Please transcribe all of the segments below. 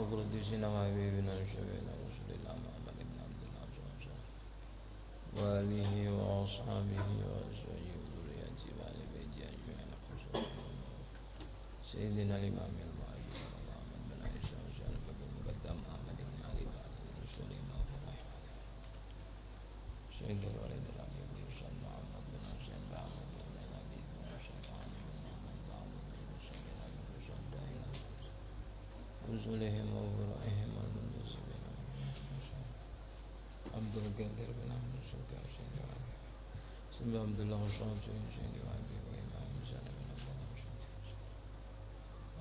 قدسنا وحبيبنا وشفينا رسول الله محمد بن عبد الله صلى الله عليه وسلم وآله وأصحابه وأزواجه وذريته وآل بيته أجمعين خصوصا سيدنا الإمام المعين محمد بن عيسى وسلم المقدم محمد بن علي وعلى رسول الله في رحمته سيد الوليد العبيد صلى محمد بن حسين بعمر بن العبيد بن حسين عامر بن محمد بعمر بن حسين عامر بن حسين دائما رسولهم وفرائهم والمنتسبين عبد القادر بن عبد السلطان حسين وعبد سيد عبد الله الشافعي حسين وعبد وإمام زين بن عبد الله الشافعي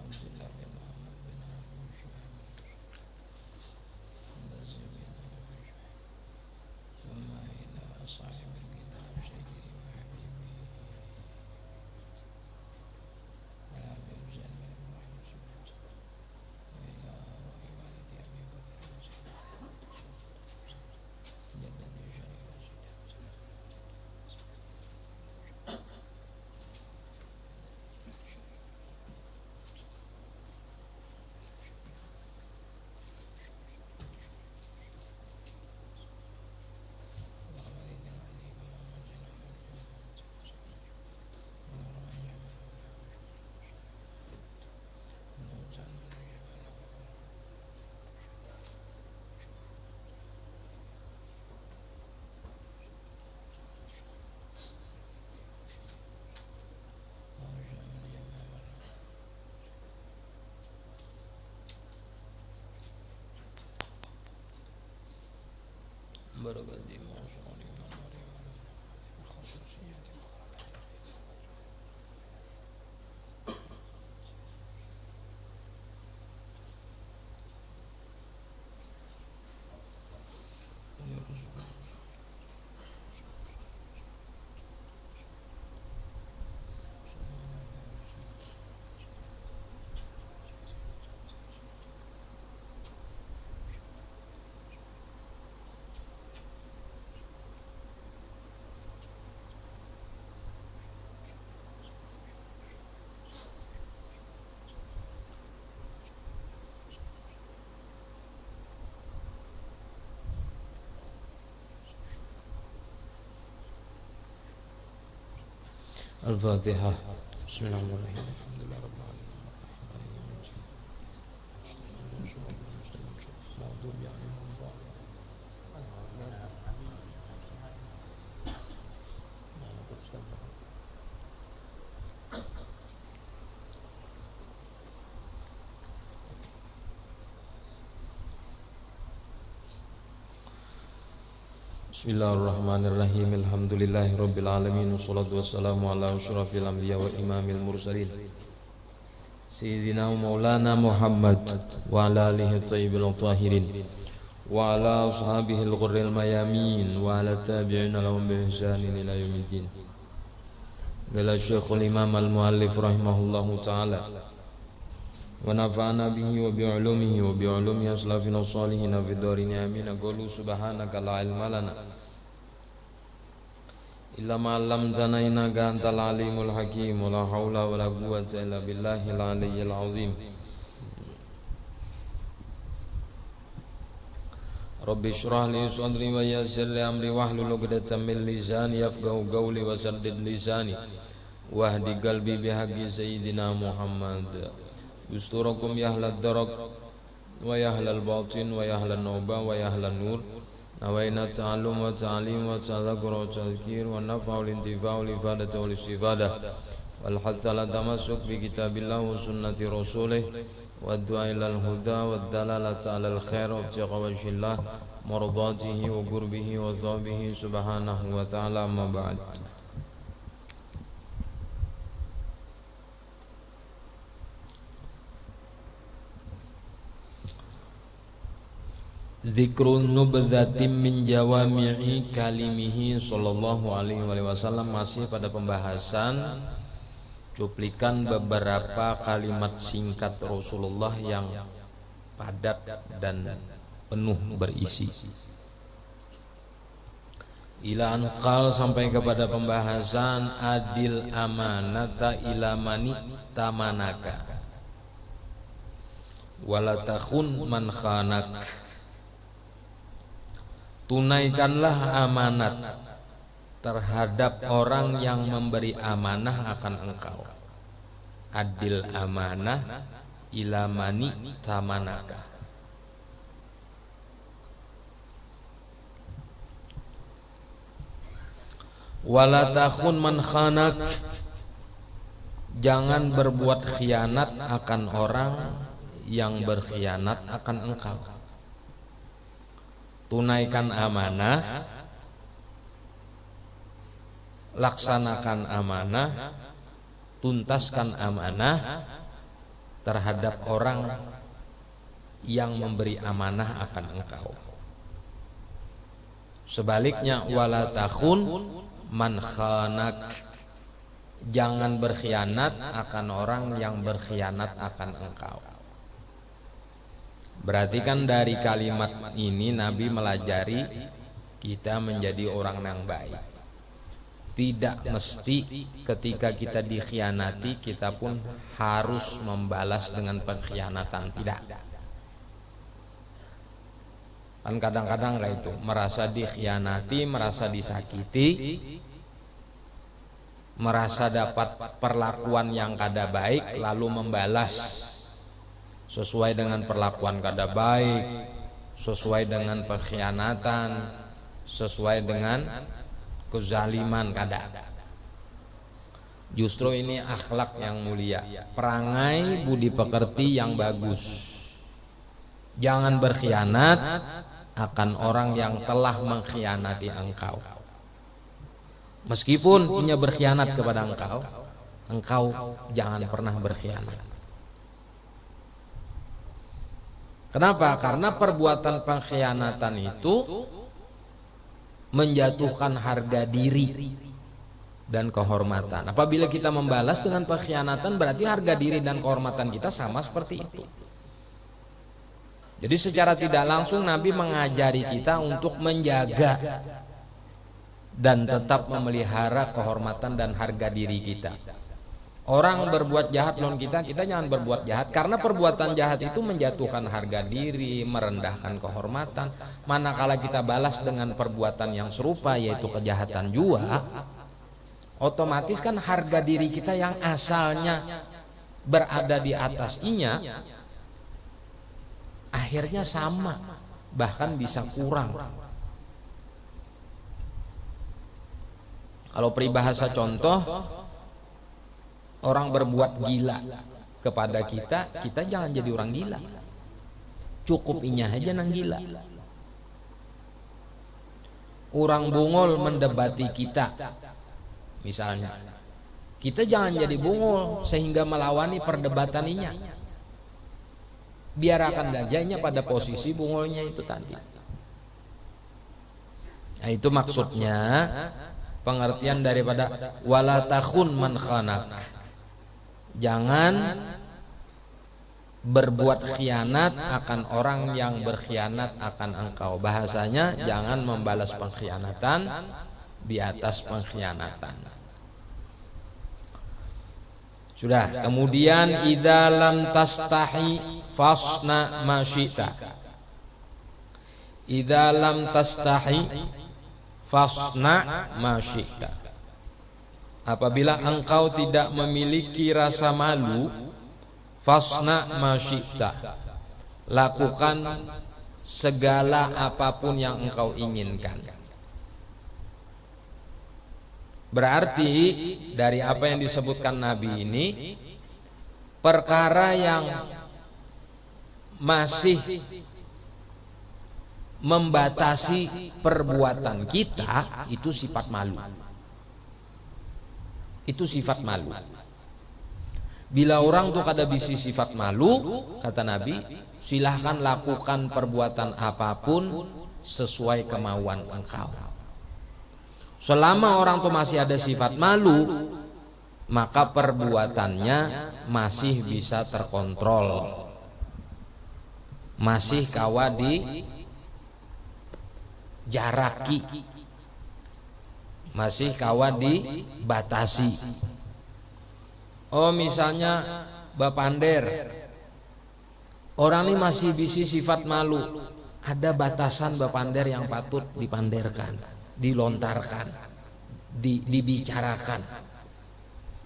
عبد الله بن محمد بن عبد الشافعي ثم إلى صاحب الكتاب سيدي وحبيبي الحبيب زين بن إبراهيم السلطان وإلى روح والدي أبي بكر جدتي الشريفة بركة ما شاء الله خصوصيات الفاتحة بسم الله الرحمن الرحيم الحمد لله رب العالمين Bismillahirrahmanirrahim. Alhamdulillahirabbil alamin wassalatu wassalamu ala asyrafil anbiya wal imamil mursalin sayyidina maulana Muhammad wa ala alihi thayyibil tahirin wa ala ashabihil ghurril mayamin wa ala tabi'ina lahum bi ihsanin ila yaumiddin. Qala Syekhul Imam al-Muallif rahimahullahu taala wa nafa'ana bihi wa bi'ulumihi wa bi'ulumi aslafina shalihina fid dharin amin. Qulu subhanaka la ilma lana illa ma 'allamtana innaka antal alimul hakim. La haula wala quwwata illa billahil aliyyil azim. Rabbi shrah li sadri wa yassir li amri wahlul 'uqdatam min lisani yafqahu qawli wa saddid lisani wahdi qalbi bihaqqi sayyidina Muhammad. Busturakum ya ahlad darak wa ya ahlal batin wa ya ahlan nuba wa ya ahlan nur. Nawaina ta'allum wa ta'lim wa tadhakkur wa tadhkir wa nafa'u lintifa'u lifadata wal istifadah wal hatha ala tamassuk bi kitabillah wa sunnati rasulih wa du'a ilal huda wa dalalata ala al khair wa ibtigha wajhillah mardatihi wa qurbihi wa thabihi subhanahu wa ta'ala. Amma ba'd. Zikrun nubdhatin min jawami'i kalimihi sallallahu alaihi wasallam. Masih pada pembahasan cuplikan beberapa kalimat singkat Rasulullah yang padat dan penuh berisi. Ila anqal, sampai kepada pembahasan adil amanata ila mani tamanaka. wala takhun man khanak. Tunaikanlah amanat terhadap orang yang memberi amanah akan engkau. Adil amanah ila mani tamanaka. Wala takhun man khanak, jangan berbuat khianat akan orang yang berkhianat akan engkau. Tunaikan amanah, laksanakan amanah, tuntaskan amanah terhadap orang yang memberi amanah akan engkau. Sebaliknya, wala takhun man khanak, jangan berkhianat akan orang yang berkhianat akan engkau. Berarti kan dari kalimat ini Nabi melajari kita menjadi orang yang baik. Tidak mesti ketika kita dikhianati kita pun harus membalas dengan pengkhianatan, tidak. Kan kadang-kadang kayak itu, merasa dikhianati, merasa disakiti, merasa dapat perlakuan yang kada baik, lalu membalas sesuai dengan perlakuan kada baik, sesuai dengan pengkhianatan, sesuai dengan kezaliman kada. Justru ini akhlak yang mulia, perangai budi pekerti yang bagus. Jangan berkhianat akan orang yang telah mengkhianati engkau. Meskipun ia berkhianat kepada engkau, engkau jangan pernah berkhianat. Kenapa? Karena perbuatan pengkhianatan itu menjatuhkan harga diri dan kehormatan. Apabila kita membalas dengan pengkhianatan, berarti harga diri dan kehormatan kita sama seperti itu. Jadi secara tidak langsung Nabi mengajari kita untuk menjaga dan tetap memelihara kehormatan dan harga diri kita. Orang berbuat jahat lawan kita, kita jangan berbuat jahat, karena perbuatan jahat itu menjatuhkan harga diri, merendahkan kehormatan. Manakala kita balas dengan perbuatan yang serupa, yaitu kejahatan jua, otomatis kan harga diri kita yang asalnya berada di atas inya, akhirnya sama, bahkan bisa kurang. Kalau peribahasa contoh, orang berbuat gila kepada kita, kita jangan jadi orang gila. Cukup inya aja nang gila. Orang bungul mendebati kita, misalnya, kita jangan jadi bungul sehingga melawani perdebatan inya. Biarkan dajanya pada posisi bungulnya itu tadi. Nah, itu maksudnya pengertian daripada wala takhun man khanak. Jangan berbuat khianat akan orang yang berkhianat akan engkau. Bahasanya jangan membalas pengkhianatan di atas pengkhianatan. Sudah, kemudian idza lam tastahi fasna ma syi'ta. Idza lam tastahi fasna ma syi'ta. Apabila engkau tidak memiliki rasa malu, fasna ma syi'ta, lakukan segala apapun yang engkau inginkan. Berarti dari apa yang disebutkan Nabi ini, perkara yang masih membatasi perbuatan kita itu sifat malu. Itu sifat malu. Bila orang tuh kada bisi sifat malu, kata Nabi, silahkan lakukan perbuatan apapun sesuai kemauan engkau. Selama orang tuh masih ada sifat malu, maka perbuatannya masih bisa terkontrol, masih kawa dijaraki, masih kawa dibatasi. Oh, misalnya Bapander Orang ini masih bisi sifat malu. Ada batasan bapander yang patut dipanderkan, dilontarkan, dibicarakan.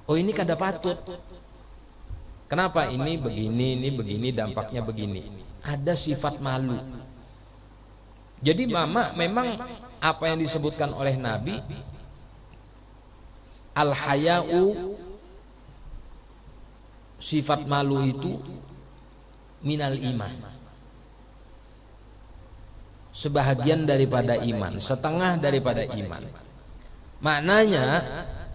Oh ini kada patut. Kenapa ini begini, dampaknya begini. Ada sifat malu. Jadi memang apa yang disebutkan oleh Nabi, al-haya'u, sifat malu itu minal iman, sebahagian daripada iman, setengah daripada iman. Maknanya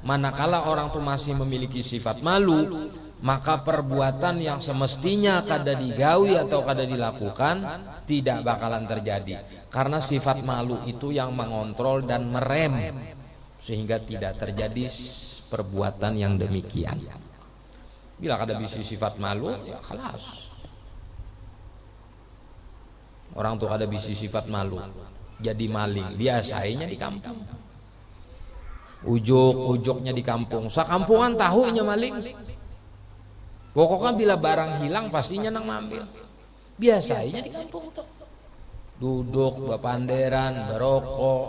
manakala orang itu masih memiliki sifat malu, maka perbuatan yang semestinya kada digawi atau kada dilakukan tidak bakalan terjadi, karena sifat malu itu yang mengontrol dan merem sehingga tidak terjadi perbuatan yang demikian. Bila kada bisi sifat malu, ya khalas. Orang tuh kada bisi sifat malu, jadi maling biasanya di kampung. Ujuk-ujuknya di kampung, sakampungan tahunya maling. Pokoknya bila barang hilang pastinya nang ngambil. Biasanya di kampung tuh duduk bapanderan, berokok,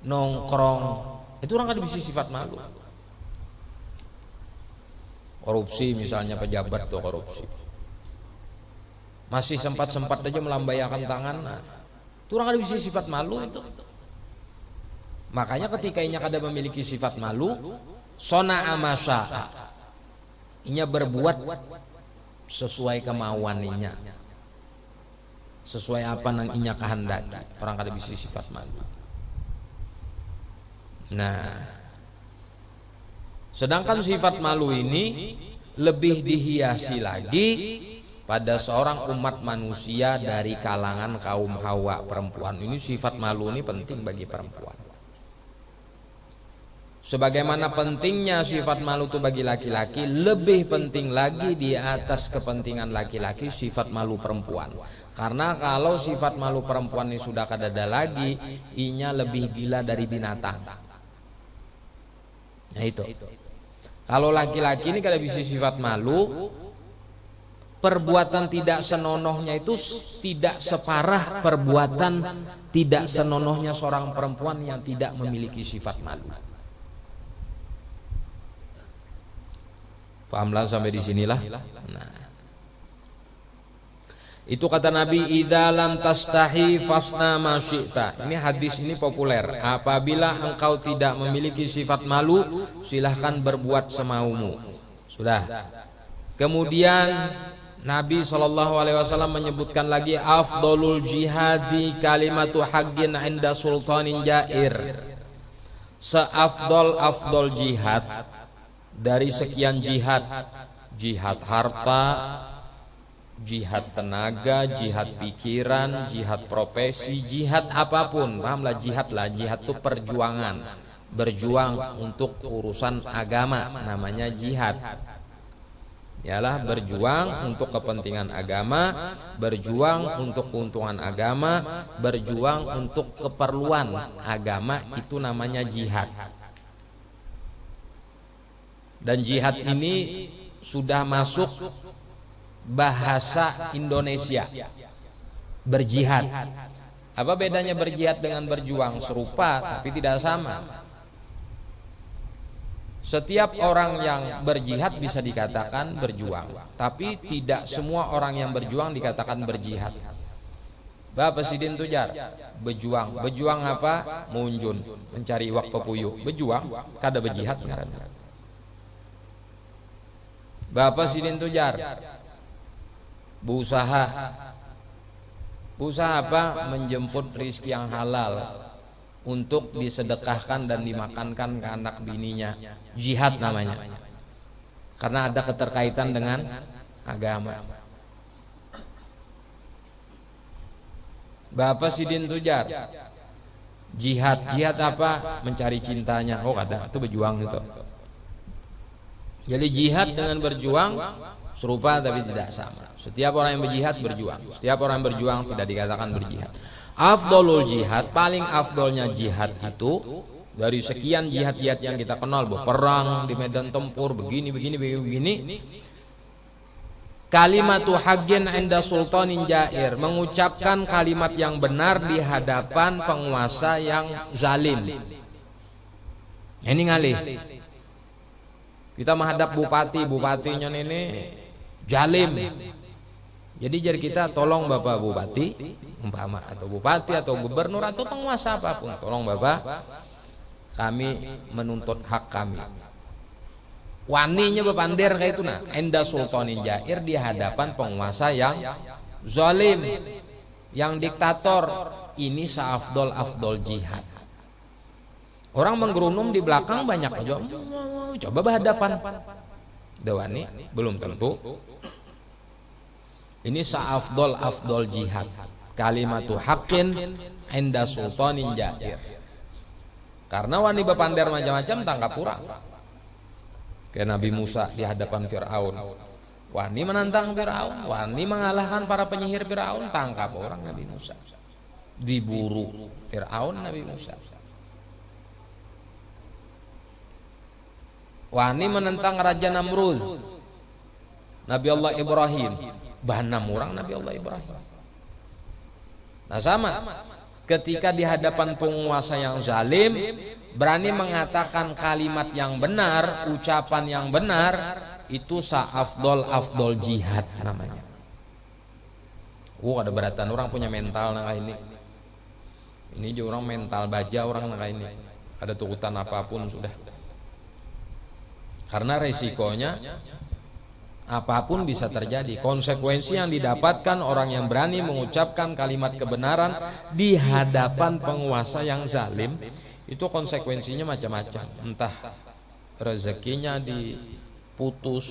nongkrong, itu orang kada bisa sifat malu. Korupsi misalnya, pejabat tuh korupsi, masih sempat aja melambayakan tangan, itu orang kada bisa sifat malu itu. Makanya ketika inya kada memiliki sifat malu, sona'a masya'a, inya berbuat sesuai kemauan inya, sesuai apa yang inya kehendaki. Orang kada bisa sifat malu. Nah, sedangkan sifat malu ini lebih dihiasi lagi pada seorang umat manusia dari kalangan kaum Hawa, perempuan. Ini sifat malu ini penting bagi perempuan. Sebagaimana pentingnya sifat malu itu bagi laki-laki, lebih penting lagi di atas kepentingan laki-laki sifat malu perempuan. Karena kalau sifat malu perempuan ini sudah kada ada lagi, inya lebih gila dari binatang. Nah itu. Kalau laki-laki ini kada bisa sifat malu, perbuatan tidak senonohnya itu tidak separah perbuatan tidak senonohnya seorang perempuan yang tidak memiliki sifat malu. Fahamlah sampai di sinilah. Nah, itu kata Nabi, idza lam tastahi fasna ma syi'ta. Ini hadis ini populer. Apabila engkau tidak memiliki sifat malu, silahkan berbuat semaumu. Sudah. Kemudian Nabi SAW menyebutkan lagi, afdolul jihadi kalimatu haqqin inda sultanin jair. Seafdol jihad dari sekian jihad, jihad harta, jihad tenaga, jihad pikiran, jihad profesi, jihad apapun, pahamlah jihad lah. Jihad itu perjuangan, berjuang untuk urusan agama, namanya jihad. Yalah, berjuang untuk kepentingan agama, berjuang untuk keuntungan agama, berjuang untuk keperluan agama, itu namanya jihad. Dan jihad ini sudah masuk bahasa Indonesia. Berjihad. Apa bedanya berjihad dengan berjuang? Serupa tapi tidak sama. Setiap orang yang berjihad bisa dikatakan berjuang, tapi tidak semua orang yang berjuang dikatakan berjihad. Bapak Presiden Tujar berjuang. Berjuang apa? Munjun, mencari iwak pepuyu. Berjuang, kada berjihad karena. Bapak Sidin Tujar berusaha apa? Menjemput rizki yang halal untuk disedekahkan dan dimakankan ke anak bininya. Jihad namanya, karena ada keterkaitan dengan agama. Bapak Sidin Tujar jihad apa? Mencari cintanya. Oh ada, itu berjuang itu. Jadi jihad dengan berjuang serupa tapi tidak sama. Setiap orang yang berjihad berjuang. Setiap orang yang berjuang tidak dikatakan berjihad. Afdolul jihad, paling afdolnya jihad itu dari sekian jihad-jihad yang kita kenal, perang di medan tempur begini. Kalimatu haqqin 'inda sultanin jair, mengucapkan kalimat yang benar di hadapan penguasa yang zalim. Ini ngalih. Kita menghadap bupati, bupatinya ini zalim. Jadi jari kita, tolong Bapak Bupati, umpama atau bupati atau gubernur atau penguasa apapun, tolong Bapak, kami menuntut hak kami. Waninya bepander kayak itu nah, enda sultanin jair, di hadapan penguasa yang zalim, yang diktator. Ini afdol jihad. Orang menggerunum di belakang banyak aja, coba berhadapan. Dewani belum tentu. Ini afdol jihad. Kalimatu haqqin enda sultanin jair. Karena wani bepander macam-macam tangkap kurang. Kayak Nabi Musa di hadapan Fir'aun, wani menantang Fir'aun, wani mengalahkan para penyihir Fir'aun, tangkap orang Nabi Musa, diburu Fir'aun Nabi Musa. Wani menentang Raja Namrud, Nabi Allah Ibrahim, banam orang Nabi Allah Ibrahim. Nah sama, ketika di hadapan penguasa yang zalim, berani mengatakan kalimat yang benar, ucapan yang benar, itu afdol jihad namanya. Ada beratan orang punya mental nang ini. Ini juga orang mental baja orang nang ini. Ada tukutan apapun sudah. Karena resikonya apapun bisa terjadi. Konsekuensi yang didapatkan orang yang berani mengucapkan kalimat kebenaran di hadapan penguasa yang zalim, itu konsekuensinya macam-macam. Entah rezekinya diputus,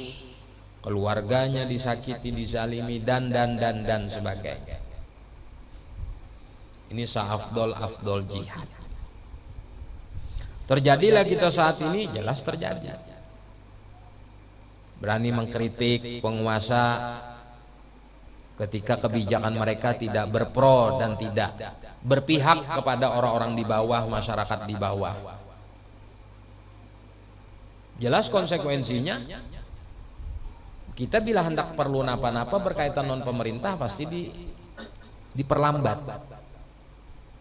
keluarganya disakiti, dizalimi, dan sebagainya. Ini afdol jihad. Terjadilah kita saat ini, jelas terjadi. Berani mengkritik penguasa ketika kebijakan mereka tidak berpro dan tidak berpihak kepada orang-orang di bawah, masyarakat di bawah. Jelas konsekuensinya, kita bila hendak perlu napa-napa berkaitan non pemerintah pasti diperlambat.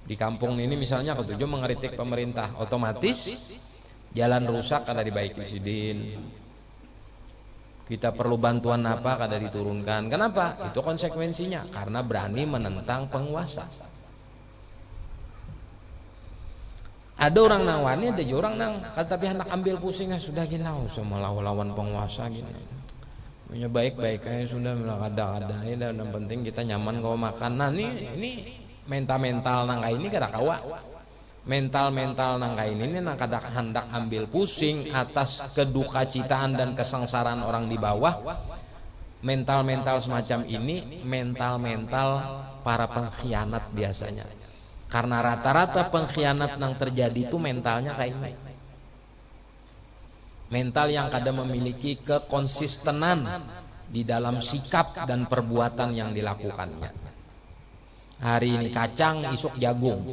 Di kampung ini misalnya ketujuh mengkritik pemerintah, otomatis jalan rusak kada dibaiki sidin. Kita perlu bantuan apa kada diturunkan. Kenapa? Itu konsekuensinya, karena berani menentang penguasa. Ada orang nang wani, ada juga orang nang tapi hendak ambil pusing, sudah gini sama lawan penguasa gini. Punya baik-baik aja sudah, ada dan yang penting kita nyaman kalau makan. Nah ini mental nang ini kada kawa. Mental nang ini nang kada hendak ambil pusing atas kedukacitaan dan kesengsaraan orang di bawah. Mental semacam ini mental para pengkhianat biasanya. Karena rata-rata pengkhianat yang terjadi itu mentalnya kayak ini. Mental yang kada memiliki kekonsistenan di dalam sikap dan perbuatan yang dilakukannya. Hari ini kacang, isuk jagung.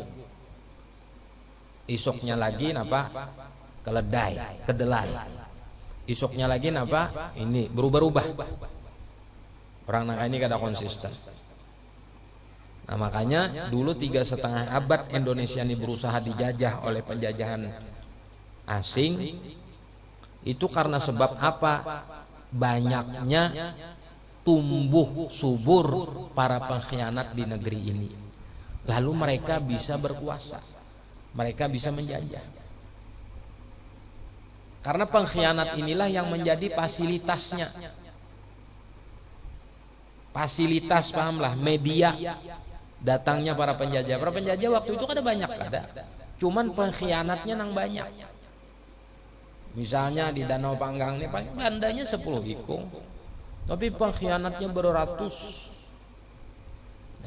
Isuknya lagi napa? Kedelai. Isuknya lagi napa? Ini berubah-ubah. Orang nang ini kada konsisten. Nah makanya dulu 3,5 abad Indonesia ini berusaha dijajah oleh penjajahan asing. Itu karena sebab apa? Banyaknya tumbuh subur para pengkhianat di negeri ini. Lalu mereka bisa berkuasa. Mereka bisa menjajah. Karena pengkhianat inilah yang menjadi fasilitasnya. Fasilitas, pahamlah, media datangnya para penjajah. Para penjajah waktu itu ada banyak kada. Cuman pengkhianatnya nang banyak. Misalnya di Danau Panggang ini paling gandanya 10 ikung. Tapi pengkhianatnya beratus.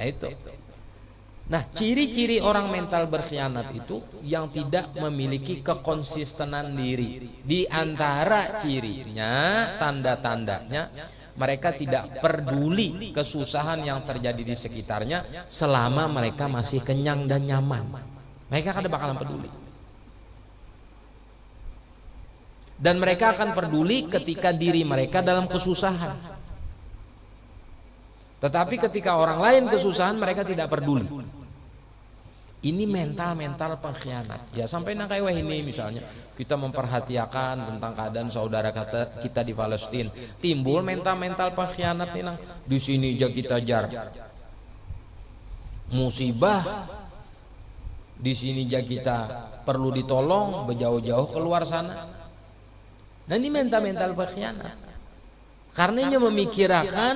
Nah itu. Nah ciri-ciri orang mental berkhianat itu yang tidak memiliki kekonsistenan diri. Di antara cirinya, tanda-tandanya, mereka tidak peduli kesusahan yang terjadi di sekitarnya selama mereka masih kenyang dan nyaman. Mereka kada bakalan peduli. Dan mereka akan peduli ketika diri mereka dalam kesusahan. Tetapi ketika orang lain kesusahan mereka tidak peduli. Ini mental pengkhianat. Ya sampai nang kayak ini misalnya kita memperhatikan tentang keadaan saudara kita di Palestina, timbul mental pengkhianat nih nang di sini aja kita jar musibah, di sini aja kita perlu ditolong berjauh-jauh keluar sana. Nah ini mental pengkhianat. Karenanya memikirkan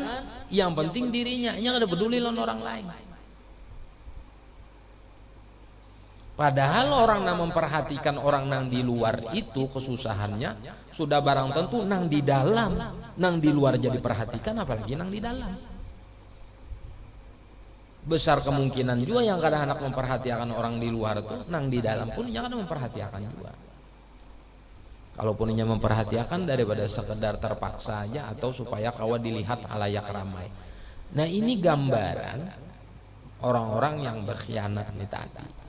yang penting dirinya, yang ada peduli lawan orang lain. Padahal orang yang memperhatikan orang nang di luar itu kesusahannya sudah barang tentu nang di dalam, nang di luar jadi perhatikan apalagi nang di dalam. Besar kemungkinan juga yang kadang anak memperhatikan orang di luar itu nang di dalam pun yang kadang memperhatikan juga. Kalaupun hanya memperhatikan daripada sekedar terpaksa aja atau supaya kawan dilihat halayak ramai. Nah ini gambaran orang-orang yang berkhianat ini tadi.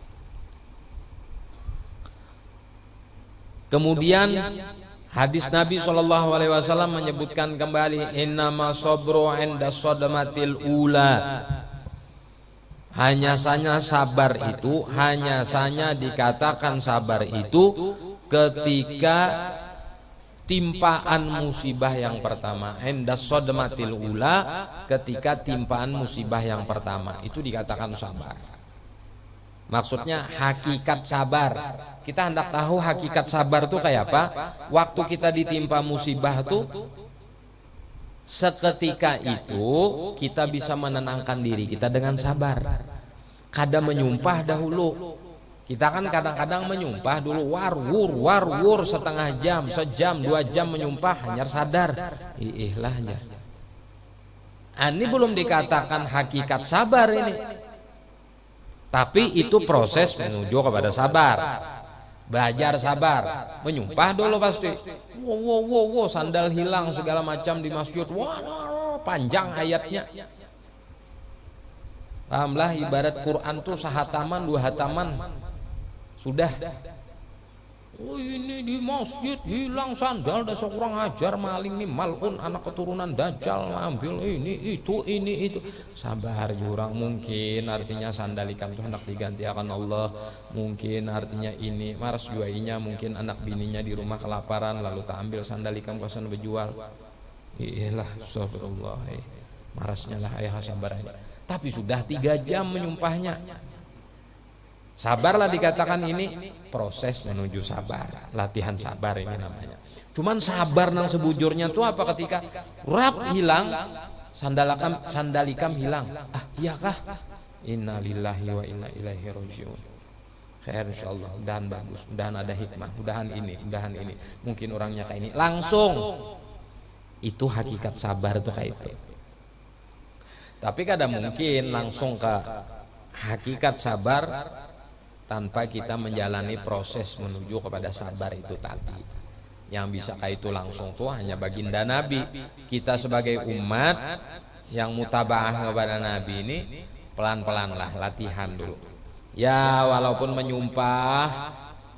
Kemudian hadis Nabi SAW menyebutkan kembali innama sabru 'inda sadmatil ula. Hanya saja sabar itu, hanya saja dikatakan sabar itu ketika timpaan musibah yang pertama. 'Inda sadmatil ula, ketika timpaan musibah yang pertama itu dikatakan sabar. Maksudnya hakikat sabar. Kita hendak tahu hakikat sabar itu kayak apa. Waktu kita ditimpa musibah tuh, seketika itu kita bisa menenangkan diri kita dengan sabar. Kadang menyumpah dahulu. Kita kan kadang-kadang menyumpah dulu war setengah jam, sejam, 2 jam menyumpah hanya sadar. Ihlah aja. Ini belum dikatakan hakikat sabar ini. Tapi itu proses menuju kepada sabar. Belajar sabar, menyumpah dulu pasti. Wow, sandal hilang segala macam di masjid. Wah, panjang ayatnya. Pahamlah ibarat Quran tuh sahataman 2 hataman. Sudah. Oh ini di masjid hilang sandal, ada seorang ajar maling nih malun anak keturunan Dajjal ngambil ini itu. Sabar jurang, mungkin artinya sandal ikam itu hendak diganti akan Allah, mungkin artinya ini maras juainya, mungkin anak bininya di rumah kelaparan lalu tak ambil sandal ikam kasan berjual. Iyalah astagfirullah. Marasnya lah ayah sabar aja. Tapi sudah 3 jam menyumpahnya. Sabarlah dikatakan ini proses menuju sabar, latihan sabar ini namanya. Cuman sabar nang sebujurnya tuh apa ketika rap hilang, sandalikam hilang. Iya kah? Innalillahi wa inna ilaihi rajiun. Khair insyaallah, mudahan bagus, mudahan ada hikmah, mudahan ini. Mungkin orangnya kayak ini. Langsung. Itu hakikat sabar tuh kayak itu. Tapi kadang mungkin langsung ke hakikat sabar tanpa kita menjalani proses menuju kepada sabar itu tadi. Yang bisa kayak itu langsung tuh hanya baginda Nabi. Kita sebagai umat yang mutabaah kepada Nabi ini pelan-pelan lah latihan dulu. Ya walaupun menyumpah,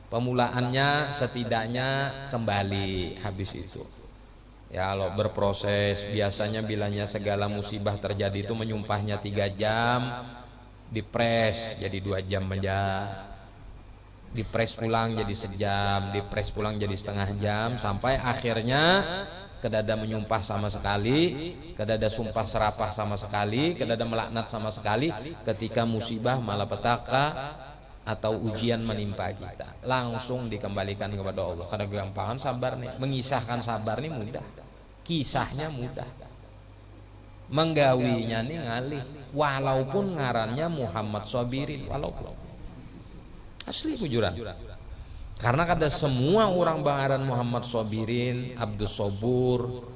pemulaannya setidaknya kembali habis itu. Ya kalau berproses biasanya bilanya segala musibah terjadi itu menyumpahnya 3 jam. Dipres jadi 2 jam aja, dipres pulang jadi sejam, dipres pulang jadi setengah jam, sampai akhirnya kedada menyumpah sama sekali, kedada sumpah serapah sama sekali, kedada melaknat sama sekali ketika musibah malapetaka atau ujian menimpa kita, langsung dikembalikan kepada Allah. Karena kegampangan sabar nih, mengisahkan sabar nih mudah, kisahnya mudah, menggawinya nih ngalih. Walaupun ngarannya Muhammad Sabirin, walaupun asli bujuran. Karena kada semua orang bangaran Muhammad Sabirin, Abdus Sobur,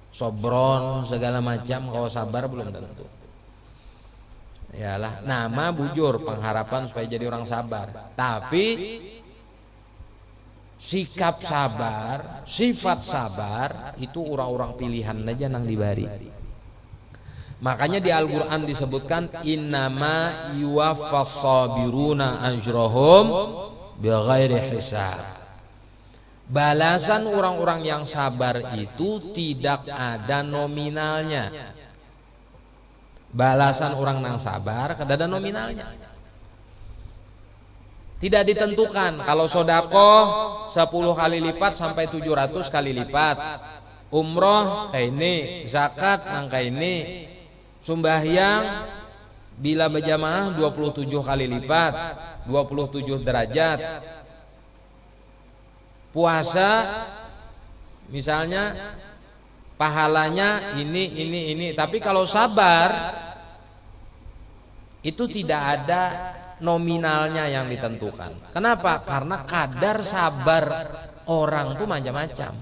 Sobron segala macam, kalau sabar belum tentu. Yalah, nama bujur pengharapan supaya jadi orang sabar. Tapi sikap sabar, sifat sabar itu orang-orang pilihan aja nang dibari. Makanya di Al-Quran disebutkan innama yuwaffas sabiruna ajrahum bighairi hisab. Balasan orang-orang yang sabar itu tidak ada nominalnya. Balasan orang yang sabar kada ada nominalnya. Tidak ditentukan. Kalau sodakoh 10 kali lipat sampai 700 kali lipat. Umroh kayak ini, zakat nang kayak ini, sembahyang bila berjamaah 27 kali lipat, 27 derajat. Puasa misalnya pahalanya ini, tapi kalau sabar itu tidak ada nominalnya yang ditentukan. Kenapa? Karena kadar sabar orang tuh macam-macam.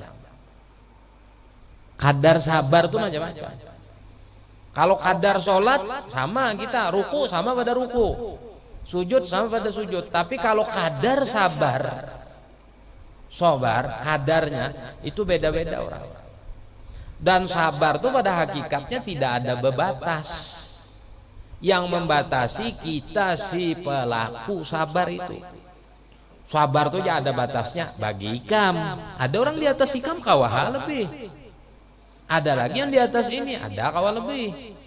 Kadar sabar tuh macam-macam. Kalau kadar sholat sama kita, ruku sama pada ruku, sujud sama pada sujud. Tapi kalau kadar sabar kadarnya itu beda-beda orang. Dan sabar tuh pada hakikatnya tidak ada bebatas. Yang membatasi kita si pelaku sabar itu. Sabar tuh ya ada batasnya. Bagi ikam, ada orang di atas ikam kawah lebih. Ada lagi yang di atas ini ada kawah lebih.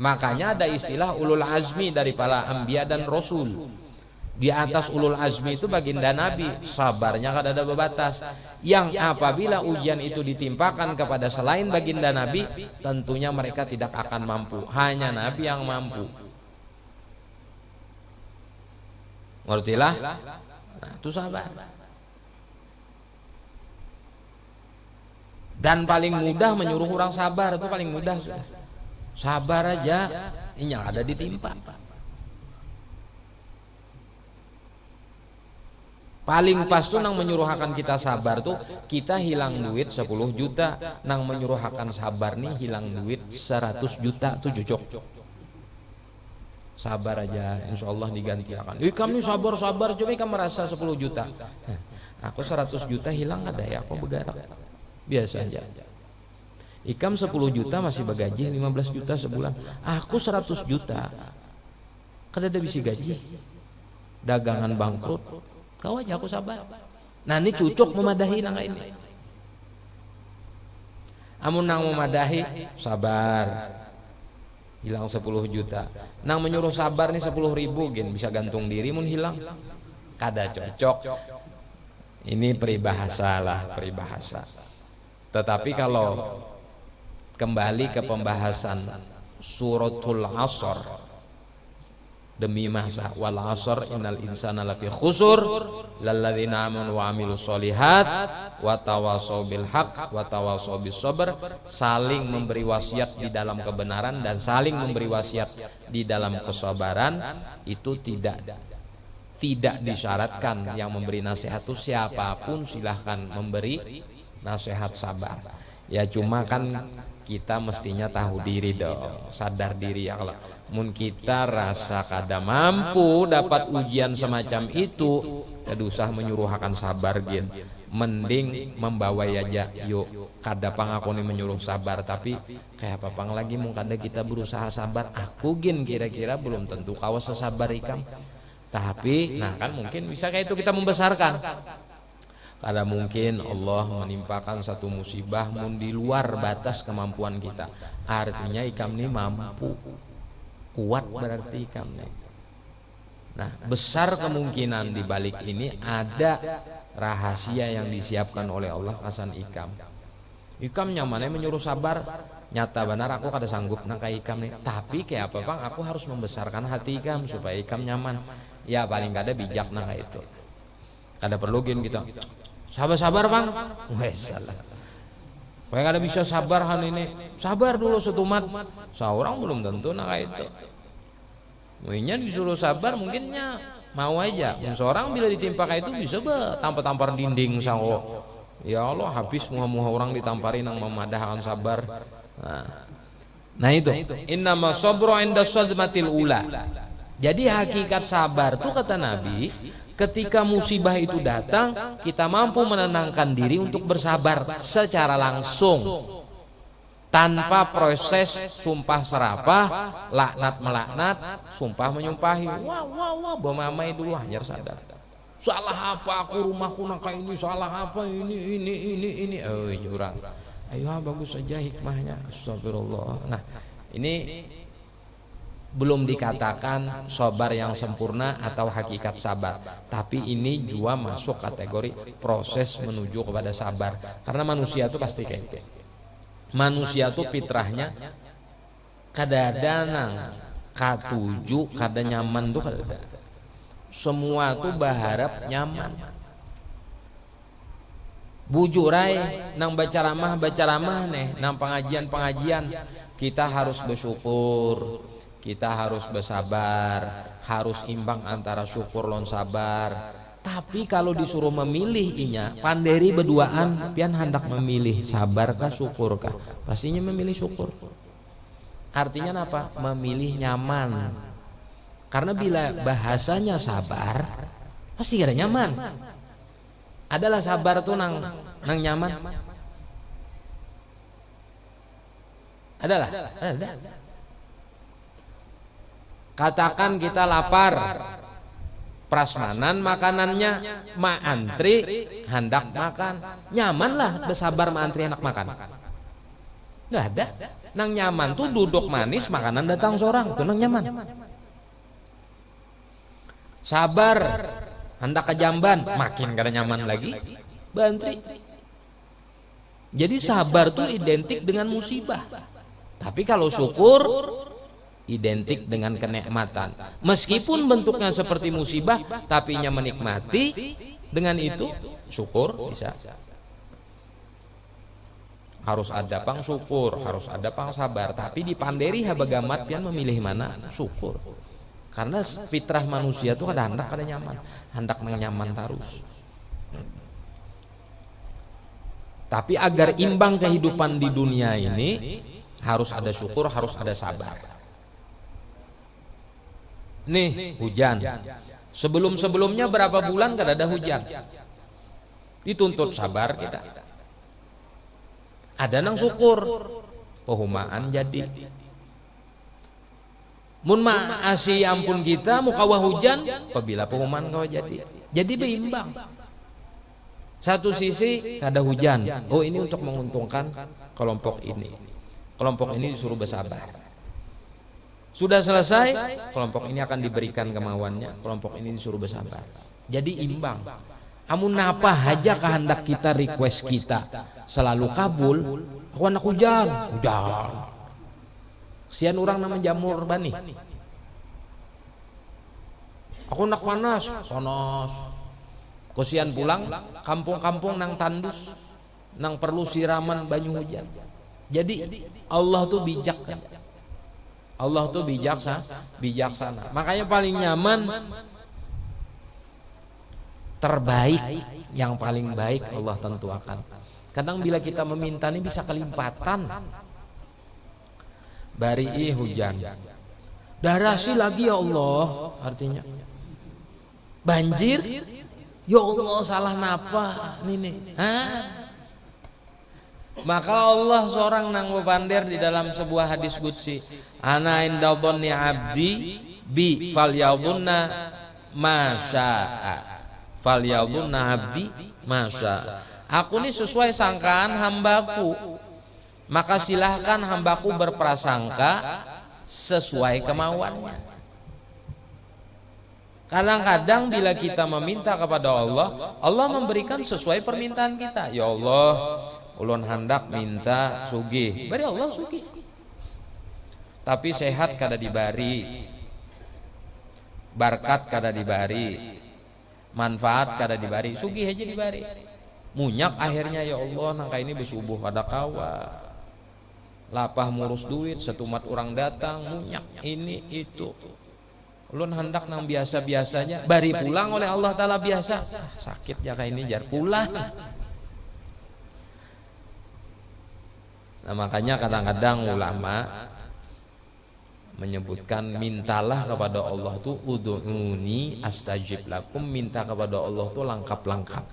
Makanya ada istilah ulul azmi dari para anbiya dan rasul. Di atas ulul azmi itu baginda Nabi, sabarnya kada ada bebatas. Yang apabila ujian itu ditimpakan kepada selain baginda Nabi, tentunya mereka tidak akan mampu. Hanya Nabi yang mampu. Ngertilah? Nah, itu sabar. Dan paling mudah menyuruh orang sabar itu paling mudah. Sabar aja, ini yang ada ditimpa. Paling pas tuh nang menyuruh akan kita sabar tuh kita hilang duit 10 juta, nang menyuruh akan sabar nih hilang duit 100 juta tuh cocok. Sabar aja, insya Allah diganti akan. Kamu sabar coba kamu merasa 10 juta. Aku 100 juta hilang ada ya, aku begarak. Biasa aja. Ikam 10 juta masih bagaji 15 juta sebulan. Aku 100 juta. Kada ada bisa gaji. Dagangan bangkrut. Kau aja aku sabar. Nah ini cocok memadahi nang ini. Amun nang memadahi sabar. Hilang 10 juta. Nang menyuruh sabar nih 10 ribu gin bisa gantung diri mun hilang. Kada cocok. Ini peribahasa lah, peribahasa. Tetapi kalau kembali ke pembahasan suratul Asr, demi masa wal asr innal insana lafi khusur lalladzina amanu wa amilus solihat wa tawassaw bil haq wa tawassaw bis sabr, saling memberi wasiat di dalam kebenaran dan saling memberi wasiat di dalam kesabaran. Itu tidak disyaratkan yang memberi nasihat itu siapapun silahkan memberi nasihat sabar. Ya cuma kan kita mestinya tahu diri dong, sadar diri ya. Kalau mun kita rasa kada mampu dapat ujian semacam itu, kada usah menyuruh akan sabar gin. Mending membawa aja yuk kada pangakoni menyuruh sabar, tapi kayak apa pang lagi mun kada kita berusaha sabar. Aku gin kira-kira belum tentu kawas sesabar ikam. Tapi nah kan mungkin bisa kayak itu kita membesarkan. Kada mungkin Allah menimpakan satu musibah mun di luar batas kemampuan kita. Artinya ikam ini mampu. Kuat berarti ikam ini. Nah, besar kemungkinan di balik ini ada rahasia yang disiapkan oleh Allah kasan ikam. Ikam nyamannya menyuruh sabar, nyata benar aku kada sanggup nang kayak ikam nih. Tapi kayak apa bang? Aku harus membesarkan hati ikam supaya ikam nyaman. Ya paling kada bijak nang kayak itu. Kada perlu gin gitu. Sabar bang, wes salah. Kayak kada bisa sabar hal ini. Sabar dulu setumat. Seorang belum tentu nak itu. Mungkin disuruh sabar mungkinnya mau aja. Seorang bila ditimpa kayak itu bisa tampar dinding sawo. Ya Allah habis muha-muha orang ditampari nang memadahkan sabar. Nah itu. Innama sabru inda sadmatil ula. Jadi hakikat sabar tuh kata Nabi, ketika musibah itu datang, kita mampu menenangkan diri untuk bersabar secara langsung, tanpa proses sumpah serapah, laknat melaknat, sumpah menyumpahi. Wah, bomamai dulu hanya sadar. Salah apa aku, rumahku nangka ini, salah apa ini. Oh jurang. Ayo bagus saja hikmahnya. Astagfirullah. Nah, ini belum dikatakan sabar yang sempurna atau hakikat sabar, tapi ini juga masuk kategori proses menuju kepada sabar. Karena manusia itu pasti kayak itu. Manusia itu fitrahnya kadang-kadang katuju, kada nyaman tuh kada. Semua tuh berharap nyaman. Bujurai nang baca ramah nih, nang pengajian kita harus bersyukur, kita harus bersabar, harus imbang antara syukur lawan sabar. Tapi kalau disuruh memilih inya, panderi berduaan, pian hendak memilih sabar kah syukur kah? Pastinya memilih syukur. Artinya apa? Memilih nyaman. Karena bila bahasanya sabar, pasti ada nyaman. Adalah sabar tuh nang nyaman. Adalah. Ada. Katakan kita lapar, prasmanan makanannya, antri hendak makan, nyamanlah bersabar antri enak makan. Nggak ada. Nang nyaman tuh duduk manis, makanan datang seorang, itu nang nyaman. Sabar hendak ke jamban, makin kada nyaman lagi, bantri. Jadi sabar tuh identik dengan musibah. Tapi kalau syukur identik dengan kenikmatan. Meskipun bentuknya seperti musibah, tapi nya menikmati, dengan itu syukur bisa. Harus ada pang syukur, harus ada pang sabar. Tapi di panderi habagamat pian memilih mana? Syukur. Karena fitrah manusia itu kada hendak kada nyaman, hendak nyaman terus. Tapi agar imbang kehidupan di dunia ini, harus ada syukur, harus ada sabar. Nih hujan. Sebelum-sebelumnya berapa bulan kada ada hujan. Dituntut sabar kita. Ada nang syukur, pehumaan jadi. Mun maasi ampun kita muka wah hujan, apabila pehumaan kau jadi. Jadi berimbang. Satu sisi kada hujan. Oh ini untuk menguntungkan kelompok ini. Kelompok ini disuruh bersabar. Sudah selesai, kelompok ini akan diberikan kemauannya. Kelompok ini disuruh bersabar. Jadi imbang. Amun napa haja kehendak kita, request kita selalu kabul. Aku anak hujan. Kesian orang nama jamur bani. Aku nak panas. Kesian pulang kampung-kampung nang tandus, nang perlu siraman banyu hujan. Jadi Allah tuh bijak. Allah tuh bijaksana. Makanya paling nyaman, terbaik, yang paling baik Allah tentukan. Kadang bila kita meminta ini bisa kelimpatan. Bari hujan, darasi lagi ya Allah, artinya banjir, ya Allah salah napa nih. Maka Allah seorang nang bepander di dalam sebuah hadis qudsi, ana inda dhanni abdi bi falyadhunna ma syaa. Falyadhunna abdi ma syaa. Aku ini sesuai sangkaan hambaku, maka silahkan hambaku berprasangka sesuai kemauannya. Kadang-kadang bila kita meminta kepada Allah, Allah memberikan sesuai permintaan kita. Ya Allah, ulun hendak minta sugih, bari Allah sugih. Tapi sehat kada dibari, berkat kada dibari, manfaat kada dibari, sugih aja dibari. Munyak akhirnya, ya Allah nangka ini bersubuh pada kawa, lapah murus duit, setumat orang datang, munyak ini itu. Ulun hendak nang biasa-biasanya, bari pulang oleh Allah Ta'ala biasa. Sakit ya kayak ini jar pulang. Nah makanya kadang-kadang ulama menyebutkan mintalah kepada Allah tuh ud'uni astajib lakum, minta kepada Allah tuh lengkap-lengkap.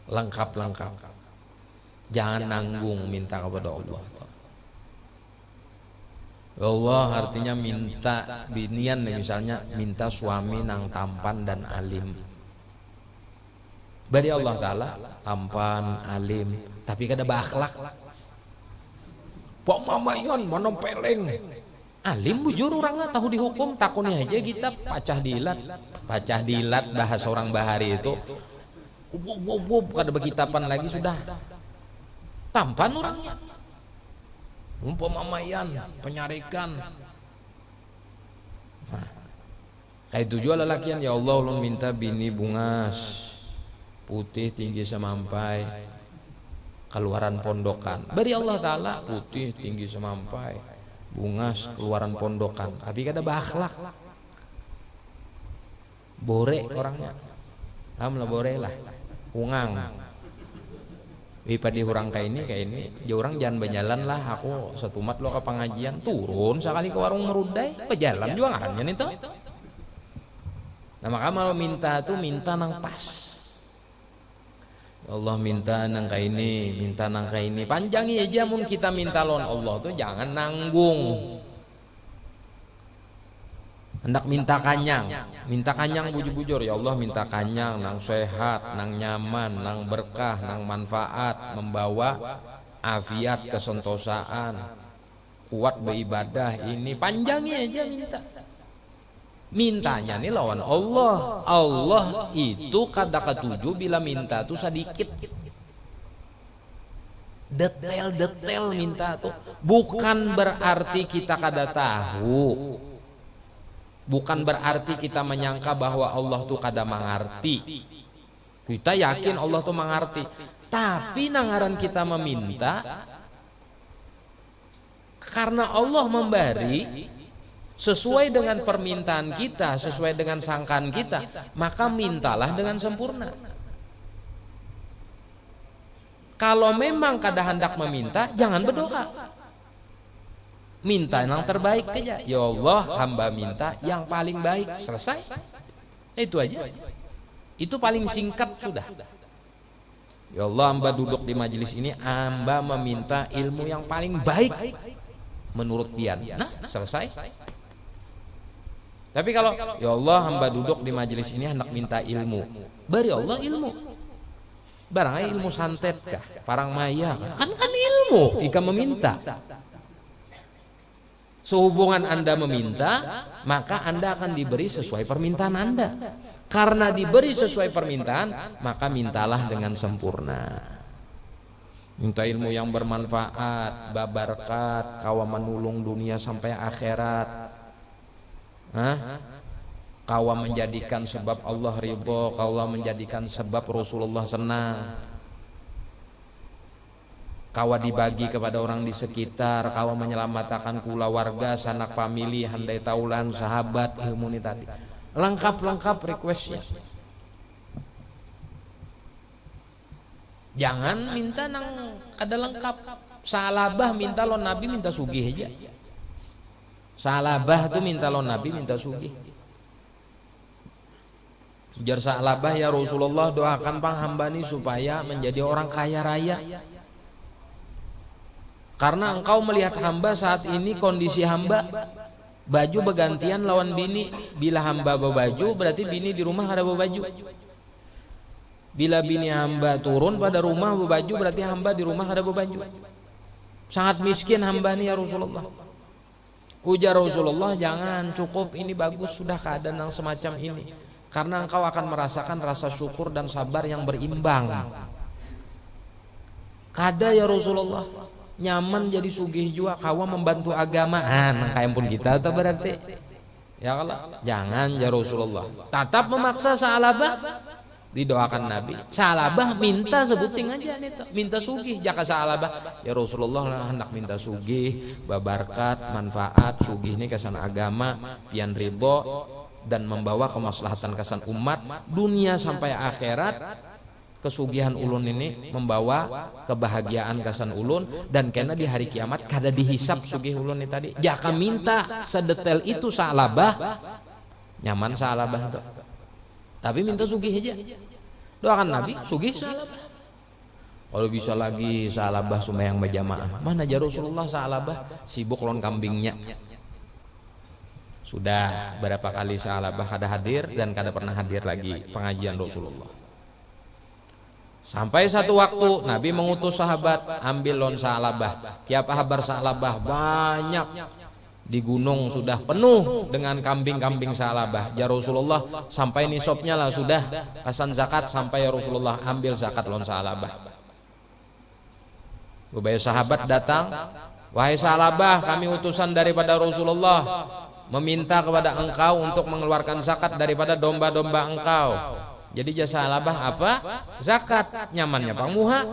Lengkap-lengkap. Jangan nanggung minta kepada Allah. Ya Allah artinya minta binian nih, misalnya minta suami nang tampan dan alim. Bari Allah Ta'ala tampan, alim, tapi kada berakhlak. Pok mamayon mana peleng. Alim bujur orang tahu dihukum, takutnya aja kita pacah dilat. Pacah dilat bahasa orang bahari itu. Kada bekitapan lagi sudah. Tampan orangnya. Pemamayan, penyarikan. Nah, kayak itu juga lelakian, ya Allah ulun minta bini bungas, putih tinggi semampai, keluaran pondokan. Bari Allah Ta'ala putih tinggi semampai, bungas keluaran pondokan, tapi kada berakhlak. Bore orangnya. Amlah bore lah. Ungang. Pada orang kayak ini, orang jangan berjalan lah. Aku setumat lo ke pengajian, turun sekali ke warung merudai, berjalan juga ngarannya itu. Nah maka kalau minta tuh minta nang pas. Ya Allah minta nang kayak ini, minta nang kayak ini. Panjangi aja mun kita minta lawan Allah tuh jangan nanggung. Hendak minta kanyang bujur-bujur, ya Allah minta kanyang, nang sehat, nang nyaman, nang berkah, nang manfaat, membawa afiat, kesentosaan, kuat beribadah. Ini panjangi aja mintanya nih lawan Allah. Allah itu kada ketujuh bila minta tuh sedikit, detail minta tuh. Bukan berarti kita kada tahu. Bukan berarti kita menyangka bahwa Allah tuh kada mengerti. Kita yakin Allah tuh mengerti. Tapi nangaran kita meminta, karena Allah memberi sesuai dengan permintaan kita, sesuai dengan sangkaan kita, maka mintalah dengan sempurna. Kalau memang kada hendak meminta, jangan berdoa. Minta yang terbaik aja. Ya Allah, hamba minta yang paling baik. Selesai. Itu aja. Itu paling singkat sudah. Ya Allah, hamba duduk di majelis ini, hamba meminta ilmu yang paling baik menurut pian. Nah, selesai. Tapi kalau ya Allah, hamba duduk di majelis ini hendak minta ilmu. Bari Allah ilmu. Barangnya ilmu santet kah? Parang maya. Kan ilmu ika meminta. Sehubungan Anda meminta, maka Anda akan diberi sesuai permintaan Anda. Karena diberi sesuai permintaan, maka mintalah dengan sempurna. Minta ilmu yang bermanfaat, babarkat, kawa menulung dunia sampai akhirat. Kawa menjadikan sebab Allah ridho, kawa menjadikan sebab Rasulullah senang. Kawa dibagi kepada orang di sekitar, kawa menyelamatkan kula warga, sanak famili, handai taulan, sahabat, ilmu ini tadi. Lengkap requestnya. Jangan minta nang ada lengkap. Salabah minta lo Nabi minta sugih aja. Salabah tuh minta lo Nabi minta sugih. Jar salabah ya Rasulullah, doakan pang hamba ini supaya menjadi orang kaya raya. Karena engkau melihat hamba saat ini, kondisi hamba baju bergantian lawan bini. Bila hamba berbaju berarti bini di rumah ada berbaju. Bila bini hamba turun pada rumah berbaju berarti hamba di rumah ada berbaju. Sangat miskin hamba ini ya Rasulullah. Ujar Rasulullah, jangan, cukup ini bagus sudah keadaan yang semacam ini. Karena engkau akan merasakan rasa syukur dan sabar yang berimbang. Kada ya Rasulullah. Nyaman jadi sugih juga, kawa membantu agama. Kayak pun kita itu berarti. Ya Allah, jangan ya Rasulullah. Tetap memaksa salabah, didoakan Nabi. Salabah minta sebuting aja nih, minta sugih. Jaka salabah ya Rasulullah hendak minta sugih, babarkat, manfaat, sugih ini kesan agama, pian ridho dan membawa kemaslahatan kesan umat dunia sampai akhirat. Kesugihan ulun ini membawa kebahagiaan kesan ulun, dan karena di hari kiamat kada dihisap sugih ulun ini tadi. Jaka minta sedetail itu salabah, nyaman salabah itu. Tapi minta sugih aja. Doakan Nabi sugih salabah. Kalau bisa lagi Sa'labah sembahyang berjamaah. Mana aja Rasulullah Sa'labah sibuk lon kambingnya. Sudah berapa kali Sa'labah ada hadir dan kada pernah hadir lagi pengajian Rasulullah. Sampai satu waktu Nabi mengutus sahabat ambil lon Sa'labah. Kiapa habar Sa'labah banyak di gunung sudah penuh dengan kambing-kambing Sa'labah. Ya Rasulullah sampai nisabnya lah sudah kasan zakat sampai ya Rasulullah ambil zakat lon Sa'labah. Beberapa sahabat datang, wahai Sa'labah kami utusan daripada Rasulullah meminta kepada engkau untuk mengeluarkan zakat daripada domba-domba engkau. Jadi jasa Sa'labah apa? Zakat. Nyamannya Pang Muha.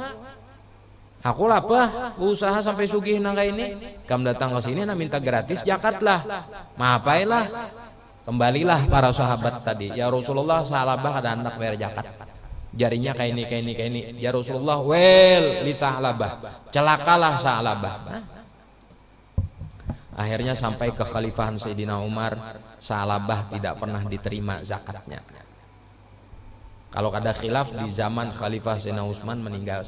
Aku lapah usaha sampai sugih nangka ini. Kamu datang ke sini minta gratis zakat lah. Maafailah. Kembalilah para sahabat tadi. Ya Rasulullah Sa'labah ada anak bayar zakat. Jarinya kayak ini. Ya Rasulullah wel li Sa'labah. Celakalah Sa'labah. Akhirnya sampai ke khalifahan Sayyidina Umar, Sa'labah tidak pernah diterima zakatnya. Kalau ada khilaf di zaman Khalifah Sayyidina Utsman meninggal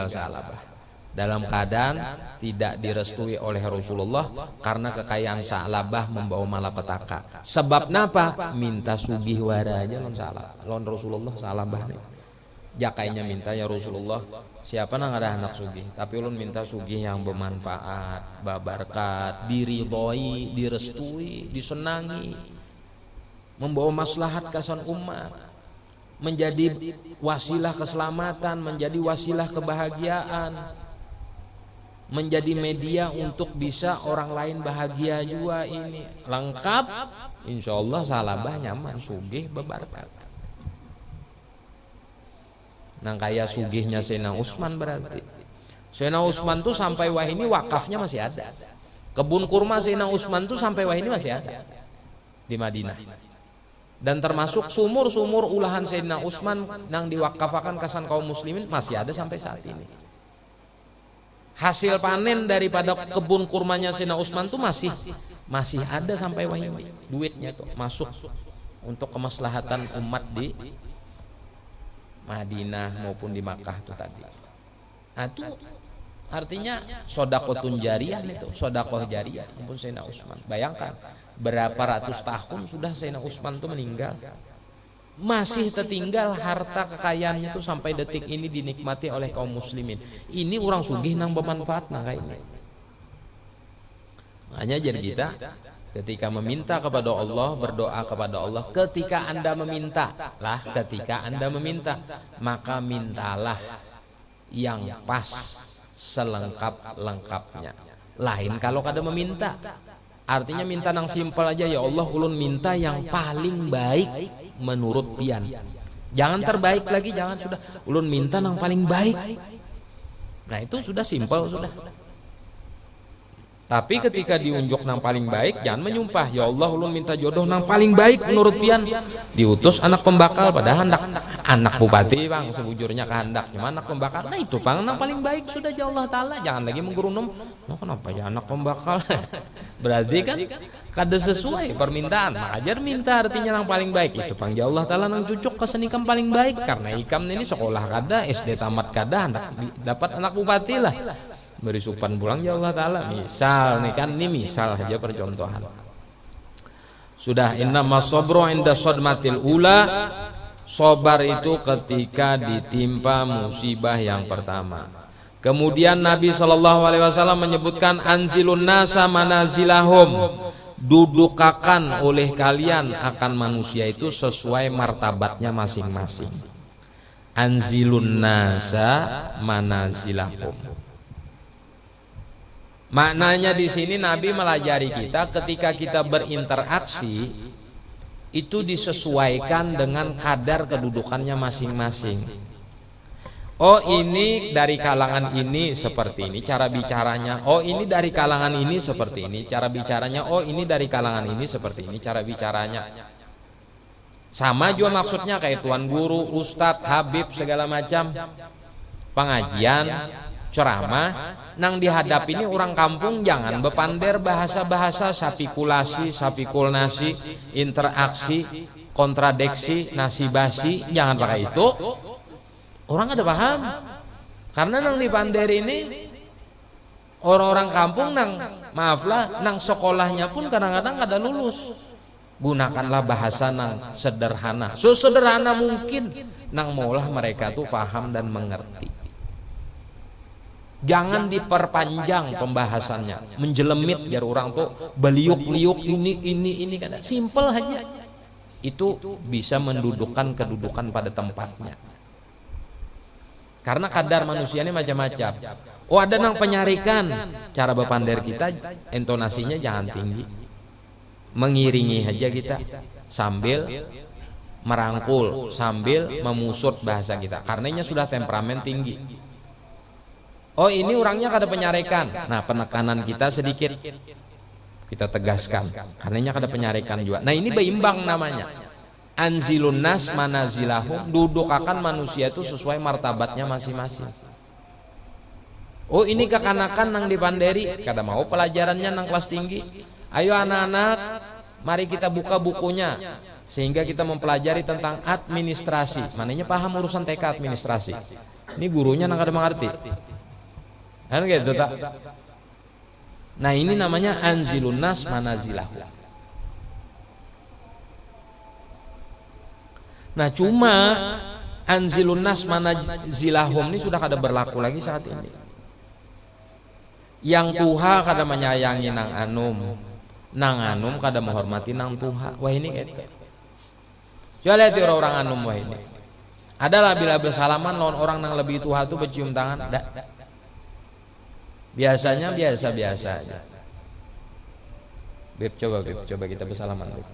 Sa'labah. Dalam keadaan tidak direstui oleh Rasulullah karena kekayaan Sa'labah membawa malapetaka. Sebab napa? Minta sugih wara aja lon Rasulullah Sa'labah nih. Jakainya minta ya Rasulullah, siapa nang ada anak sugih, tapi ulun minta sugih yang bermanfaat, berberkat, diridhoi, direstui, disenangi, membawa maslahat kasan umat, menjadi wasilah keselamatan, menjadi wasilah kebahagiaan, menjadi media untuk bisa orang lain bahagia juga. Ini lengkap, insyaallah Sa'labah nyaman, sugih, berberkat. Nah kayak sugihnya Sayyidina Utsman berarti. Sayyidina Utsman tuh sampai wah ini wakafnya masih ada. Kebun kurma Sayyidina Utsman tuh sampai wah ini masih ada di Madinah. Dan termasuk sumur-sumur ulahan Sayyidina Utsman yang diwakafkan kasan kaum muslimin masih ada sampai saat ini. Hasil panen daripada kebun kurmanya Sayyidina Utsman tuh masih ada sampai wah ini. Duitnya tuh masuk untuk kemaslahatan umat di Madinah maupun di Makkah itu tadi. Nah itu artinya sodaqotun jariyah itu, sodakoh jariyah. Ampun Sayyidina Utsman. Bayangkan berapa ratus tahun sudah Sayyidina Utsman itu meninggal. Masih tertinggal harta kekayaannya itu sampai detik ini dinikmati oleh kaum muslimin. Ini orang sugih nang bermanfaat nang kayak ini. Makanya jadi kita ketika meminta kepada Allah, berdoa kepada Allah, ketika Anda meminta, maka mintalah yang pas selengkap-lengkapnya. Lain kalau kada meminta, artinya minta nang simpel aja, ya Allah ulun minta yang paling baik menurut pian. Jangan terbaik lagi, jangan, sudah ulun minta nang paling baik. Nah itu sudah simpel sudah. Tapi ketika diunjuk nang paling baik, jangan menyumpah, ya Allah ulun minta jodoh nang paling baik menurut pian. Diutus anak pembakal, padahal anak bupati bang sebujurnya kehendak, cuma anak pembakal. Nah itu bang nang paling baik sudah ya Allah Ta'ala. Jangan lagi menggerunum, no, kenapa ya anak pembakal? Berarti kan kada sesuai permintaan. Ajar minta artinya nang paling baik. Itu bang ya Allah Ta'ala nang cucuk kesenikam paling baik. Karena ikam ini sekolah kada, SD tamat kada, dapat anak bupati lah. Beri supan pulang ya Allah Ta'ala. Misal nih kan, ini misal saja percontohan. Sudah, innama sabru inda sadmatil ula. Sabar itu ketika ditimpa musibah yang pertama. Kemudian Nabi SAW menyebutkan anzilun nasa manazilahum. Dudukakan oleh kalian akan manusia itu sesuai martabatnya masing-masing. Anzilun nasa manazilahum. Maknanya di sini Nabi melajari kita ketika kita berinteraksi itu disesuaikan dengan kadar kedudukannya masing-masing. Oh ini dari kalangan ini seperti ini cara bicaranya. Oh ini dari kalangan ini seperti ini cara bicaranya. Oh ini dari kalangan ini seperti ini cara bicaranya. Sama juga maksudnya kayak tuan guru, ustadz, habib segala macam pengajian, ceramah. Nang dihadap ini orang kampung jangan bepander bahasa-bahasa sapikulasi, sapikulnasi, interaksi, kontradiksi, nasi basi, jangan pakai itu. Orang ada paham. Karena nang di Panderi ini orang-orang kampung nang maaflah nang sekolahnya pun kadang-kadang kada lulus. Gunakanlah bahasa nang sederhana, sederhana mungkin nang maulah mereka tuh paham dan mengerti. Jangan diperpanjang pembahasannya, menjelemit biar orang tuh beliuk-liuk ini kada. Simple aja. Itu bisa mendudukkan kedudukan pada tempatnya. Karena kadar manusia ini macam-macam. Oh ada nang penyarikan, cara berpander kita intonasinya jangan tinggi. Mengiringi aja kita sambil merangkul, sambil memusut bahasa kita. Karenanya sudah temperamen tinggi. Oh ini orangnya kada penyarikan. Nah penekanan kita sedikit kita tegaskan. Karenanya kada penyarikan juga. Nah ini berimbang namanya. Anzilun nas manazilahum, dudukakan manusia itu sesuai martabatnya masing-masing. Oh ini kekanakan nang di Panderi, kada mau pelajarannya nang kelas tinggi. Ayo anak-anak, mari kita buka bukunya sehingga kita mempelajari tentang administrasi. Mananya paham urusan TK administrasi. Ini gurunya nang kada mengerti. Kan gitu tak? Nah ini namanya anzilun nas manazilahu. Nah cuma anzilun nas manazilahum ini sudah kada berlaku lagi saat ini. Yang Tuha kada menyayangi nang anum kada menghormati nang Tuha. Wah ini gitu. Coba lihat orang-orang anum wah ini. Adalah bila bersalaman lawan orang nang lebih Tuha tuh bercium tangan. Biasanya biasa-biasa aja. Beb coba kita bersalaman. Beb.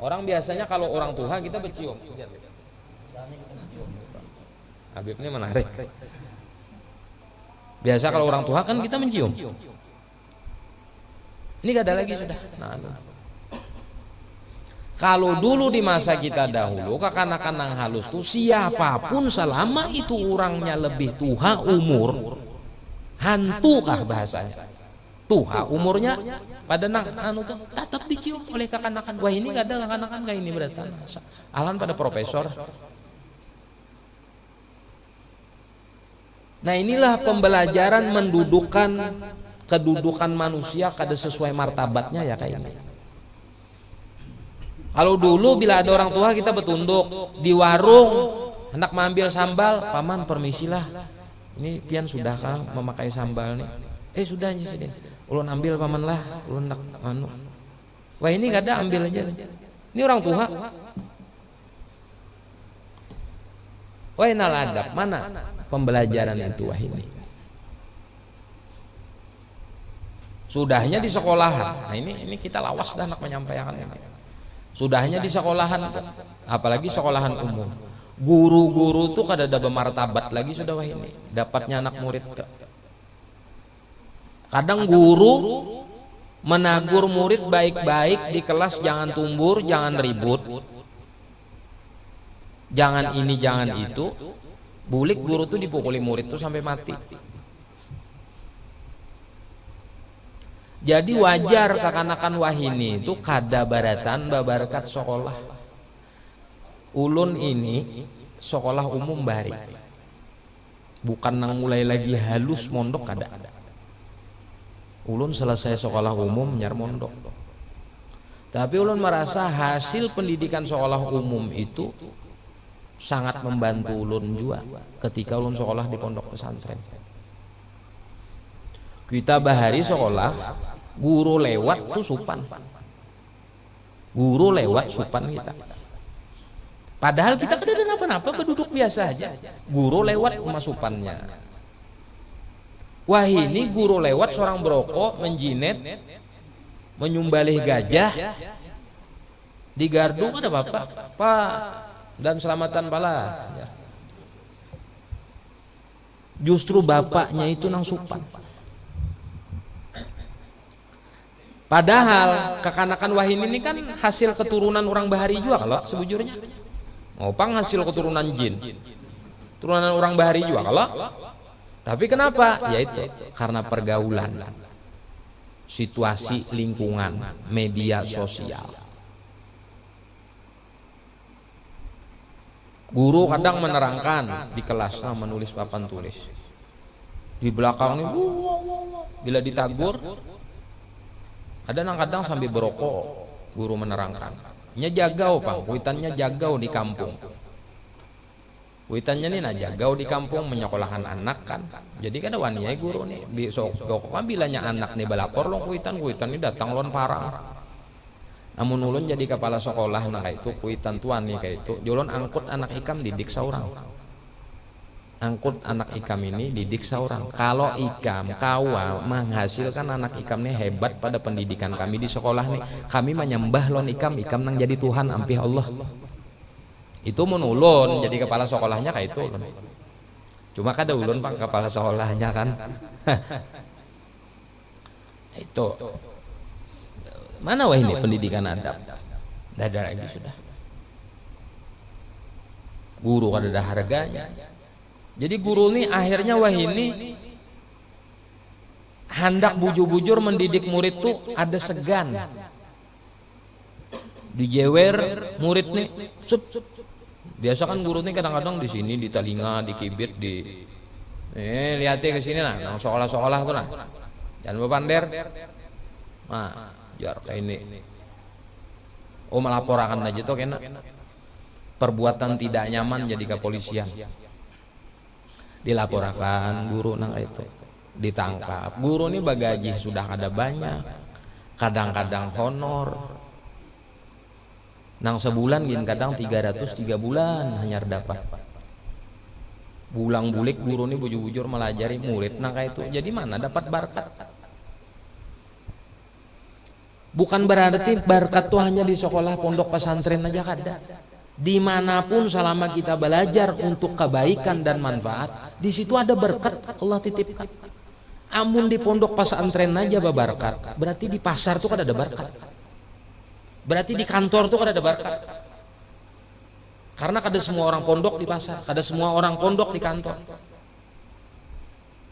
Orang biasanya kalau orang Tuha kita bercium. Habib ini menarik. Biasa kalau orang Tuha kan kita mencium. Ini gak ada lagi sudah. Nah. Kalau dulu di masa kita dahulu kekanakan nang halus tuh siapapun selama itu orangnya lebih Tuha umur, hantu kah bahasanya. Tuha umurnya pada nang tuh tetap dicium oleh kekanakan. Wah ini gak ada kekanakan kayak ini berarti. Alan pada profesor. Nah inilah pembelajaran mendudukan kedudukan manusia kada sesuai martabatnya ya kayak ini. Kalau dulu bila ada orang tua kita bertunduk di warung hendak mengambil sambal, paman permisilah. Ini pian sudah kah memakai sambal nih? Sudah aja sini. Ulun ambil paman lah, ulun hendak Wah ini gak ada ambil aja. Ini orang tua. Wah nal adab mana pembelajaran itu wah ini. Sudahnya di sekolahan. Nah ini kita lawas dah nak menyampaikan ini. Sudahnya di sekolahan, apalagi sekolahan umum. Guru-guru tuh kada ada bermartabat lagi sudah wah ini. Dapatnya anak murid. Kadang guru menagur murid baik-baik di kelas, jangan tumbur, jangan ribut. Jangan ini, jangan itu. Bulik guru tuh dipukuli murid tuh sampai mati. Jadi wajar kekanakan wahini itu kada baratan babarkat sekolah. Ulun ini sekolah umum bari. Bukan nang mulai lagi halus mondok kada. Ulun selesai sekolah umum nyar mondok. Tapi ulun merasa hasil pendidikan sekolah umum itu sangat membantu ulun juga ketika ulun sekolah di pondok pesantren. Kita bahari sekolah, guru lewat tuh supan. Guru lewat supan kita. Padahal kita kada ada apa-apa, berduduk biasa aja. Guru lewat rumah supannya. Wah ini guru lewat seorang berokok, menjinet, menyumbalih gajah. Di gardu ada bapak, Pak, dan selamatan pala. Justru bapaknya itu nang supan. Padahal kekanakan Wahini ini kan hasil keturunan orang bahari juga kalau sebujurnya. Ngopang hasil keturunan jin. Turunan orang bahari juga kalau. Tapi kenapa? Yaitu karena pergaulan, situasi lingkungan, media sosial. Guru kadang menerangkan di kelas, menulis papan tulis. Di belakang nih, bila ditagur, ada yang kadang sambil berokok, guru menerangkan. Nya jagau Pak, kuitannya jagau di kampung. Kuitannya nih jagau di kampung menyekolahkan anak kan. Jadi kan ada waniai guru nih, kan bilanya anak nih balapor long kuitan ini datang lon parang. Namun ulun jadi kepala sekolah nah kayak itu kuitan tuan nih kayak itu jolon angkut anak ikam didik saurang. Angkut anak ikam ini didik saurang. Kalau ikam kawa menghasilkan anak ikam nih hebat pada pendidikan kami di sekolah nih, kami menyembah lon ikam nang jadi Tuhan ampih Allah. Itu menulun jadi kepala sekolahnya kayak itu. Cuma kada ulun Pak kepala sekolahnya kan. Itu. Mana wah ini pendidikan adab? Tidak ada lagi sudah. Guru kan ada harganya. Jadi guru ini akhirnya wah ini hendak bujur-bujur mendidik murid tuh ada segan. Dijewer murid nih, biasa kan guru nih kadang-kadang di sini, di telinga, di kibit, di lihatnya ke sini nah, nang sekolah-sekolah tuh nah, jangan bepander, nah. Jar kayak ini, melaporkan aja tuh kena perbuatan tidak nyaman jadi kepolisian, dilaporkan guru nang itu, ditangkap. Guru ini bagaji sudah ada banyak, kadang-kadang honor, nang sebulan gin kadang 303 bulan hanya dapat. Bulang bulik guru ini bujur-bujur melajari murid nang kayak itu, jadi mana dapat berkat. Bukan berarti berkat itu hanya di sekolah pondok pesantren aja kada. Dimanapun selama kita belajar untuk kebaikan dan manfaat, di situ ada berkat Allah titipkan. Amun di pondok pesantren aja berkat, berarti di pasar tuh kada ada berkat. Berarti di kantor tuh kada ada berkat. Karena kada semua orang pondok di pasar, kada semua orang pondok di kantor.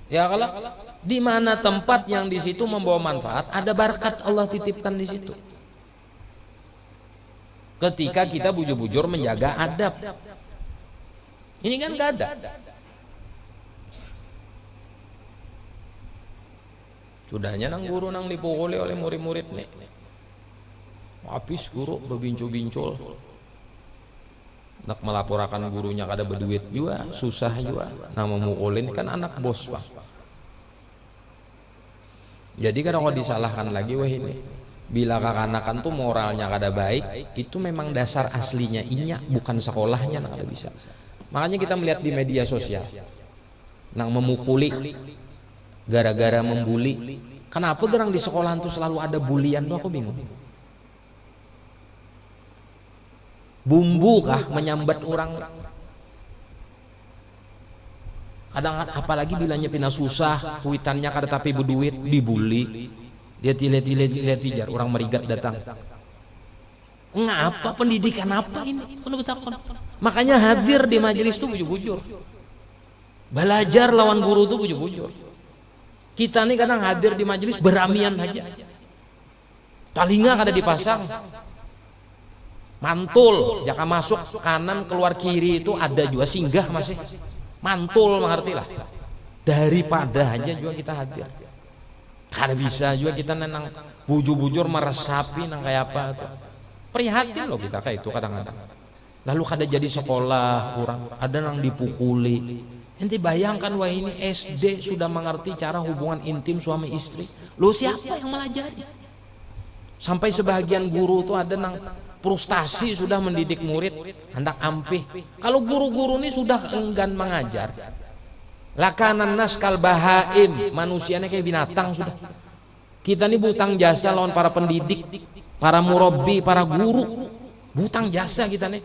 Ya kalau di mana tempat yang di situ membawa manfaat, ada berkat Allah titipkan di situ. Ketika kita bujur-bujur menjaga adab, ini kan gak ada. Sudahnya nang guru nang dipukuli oleh murid-murid nih. Habis guru bebincul-bincul. Nak melaporkan gurunya kada berduit juga, susah juga. Nah memukulin kan anak bos Pak. Jadi kadang kalau disalahkan lagi wah ini. Bila kakanakan tuh moralnya kada baik, itu memang dasar aslinya inya, bukan sekolahnya nah kada bisa. Makanya kita melihat di media sosial. Nang memukuli gara-gara membuli. Kenapa gerang di sekolahan tuh selalu ada bulian tuh aku bingung. Bumbu kah menyambat orang? Kadang apalagi bilanya pina susah, kuitannya kada tapi berduit, dibully. Dia lihat tijar orang merigat datang. Ngapa pendidikan apa ini? Makanya hadir di majelis tuh bujur-bujur. Belajar lawan guru tuh bujur-bujur. Kita nih kadang hadir di majelis beramian aja. Talinga kada dipasang. Mantul, jaka masuk kanan keluar kiri itu ada juga singgah masih. Mantul mengerti lah. Daripada aja juga kita hadir. Kada bisa juga kita nenang bujur-bujur meresapi nang kayak apa tuh. Prihatin loh kita kayak itu kadang-kadang. Lalu kada jadi sekolah orang, ada nang dipukuli. Ente bayangkan wah ini SD sudah mengerti cara hubungan intim suami istri. Lo siapa yang melajari? Sampai sebagian guru tuh ada nang frustasi sudah mendidik murid hendak ampih. Kalau guru-guru ini sudah enggan mengajar, lakanan nas kal bahaim, manusianya kayak binatang sudah. Kita ini butang jasa lawan para pendidik, para murabbi, para guru, butang jasa kita nih.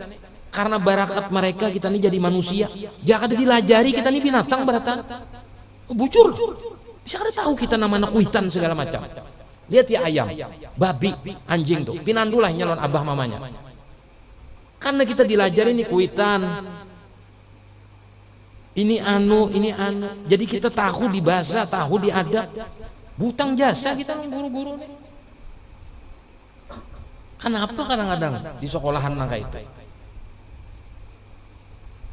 Karena barakat mereka kita ini jadi manusia. Jangan dilajari kita ini binatang beratan. Bujur, bisa kada tahu kita nama kuitan segala macam. Lihat ya ayam, babi, anjing tuh, pinandulah nyalon abah mamanya. Karena kita dilajari ini kuitan, ini anu. Jadi kita tahu di bahasa, tahu di adab. Butang jasa kita nang guru-guru nih. Kenapa kadang-kadang di sekolahan nang kayak itu?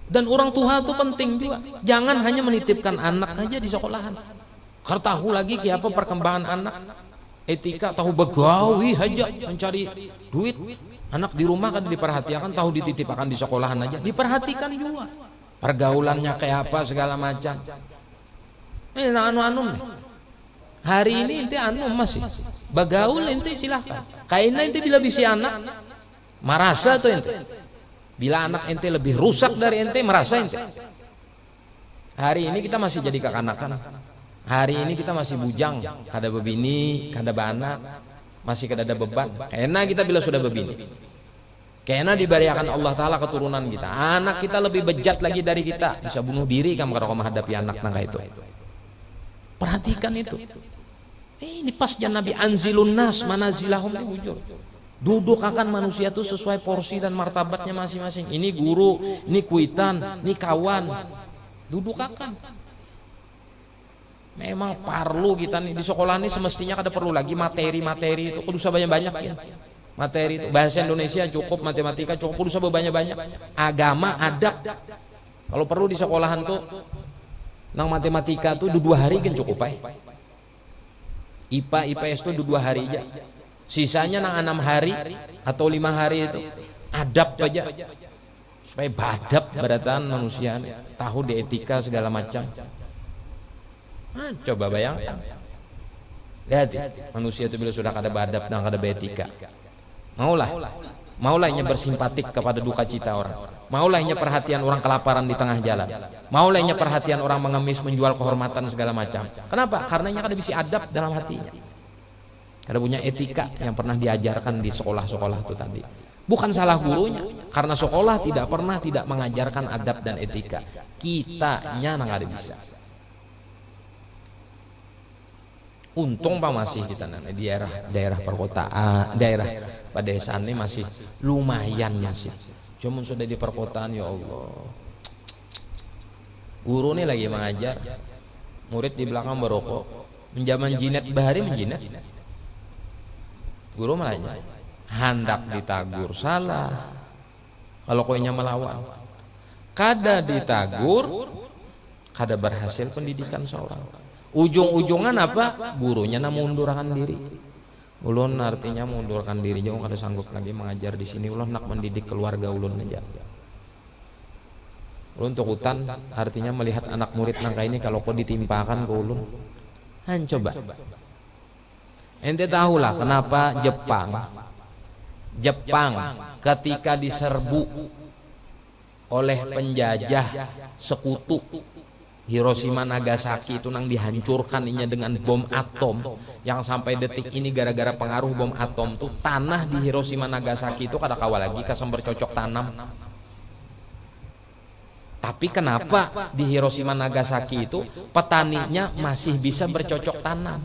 Dan orang tua itu penting juga. Jangan hanya menitipkan anak aja di sekolahan. Karena tahu lagi apa perkembangan anak, etika, tahu begawi aja mencari duit. Anak di rumah kan diperhatikan, tahu dititipkan di sekolahan aja, diperhatikan juga. Pergaulannya kayak apa segala macam. Anu nih. Hari ini ente anu masih bagaul ente silahkan. Kayaknya ente bila bisi anak merasa tuh ente. Bila anak ente lebih rusak dari ente, merasa ente. Hari ini kita masih jadi kekanakan. Hari ini kita masih bujang, kada bebini, kada banak, masih kada ada beban. Karena kita bila sudah bebini, karena diberikan Allah Ta'ala keturunan kita, anak kita lebih bejat lagi dari kita, bisa bunuh diri kamu kalau menghadapi anak nangka itu. Perhatikan itu. Ini pasnya Nabi anzilun nas manazilahum di ujur. Duduk akan manusia itu sesuai porsi dan martabatnya masing-masing. Ini guru, ini kuitan, ini kawan. Duduk akan. Memang perlu kita nih di sekolah ini semestinya kada perlu lagi materi-materi itu. Kudu usah banyak-banyak ya. Materi itu bahasa Indonesia cukup, matematika cukup, kudu usah banyak-banyak. Agama, adab. Kalau perlu di sekolahan tuh nang matematika tuh 2 hari kan cukup ay. IPA, IPS tuh 2 hari aja. Sisanya nang 6 hari atau 5 hari itu adab aja supaya badab beratan manusia tahu di etika segala macam. Coba bayangkan, lihat manusia itu bila sudah kada badab dan kada beetika, maulahnya bersimpatik kepada duka cita orang, maulahnya perhatian orang kelaparan di tengah jalan, maulahnya perhatian orang mengemis menjual kehormatan segala macam. Kenapa? Karena kada bisa adab dalam hatinya. Ada punya etika yang pernah diajarkan di sekolah-sekolah itu tadi. Bukan salah gurunya, karena sekolah tidak mengajarkan adab dan etika. Kitanya nang ada bisa. Untung Pak masih kita di daerah perkotaan, daerah pedesaan ini masih lumayan masih. Cuma sudah di perkotaan ya Allah. Guru nih lagi mengajar, murid di belakang merokok, menjaman jinet bahari menjinet. Guru melanya hendak ditagur salah kalau koinya melawan, kada ditagur kada berhasil pendidikan seorang. Ujung-ujungan apa? Gurunya mundurkan diri. Ulun artinya mundurkan diri, jangan kada sanggup lagi mengajar di sini. Ulun nak mendidik keluarga ulun aja. Ulun tukutan artinya melihat anak murid nangka ini kalau kau ditimpakan ke ulun. Coba ente tahulah kenapa Jepang ketika diserbu oleh penjajah sekutu Hiroshima Nagasaki itu nang dihancurkan inya dengan bom atom yang sampai detik ini gara-gara pengaruh bom atom tuh tanah di Hiroshima Nagasaki itu kada kawa lagi kasam bercocok tanam. Tapi kenapa di Hiroshima Nagasaki itu petaninya masih bisa bercocok tanam?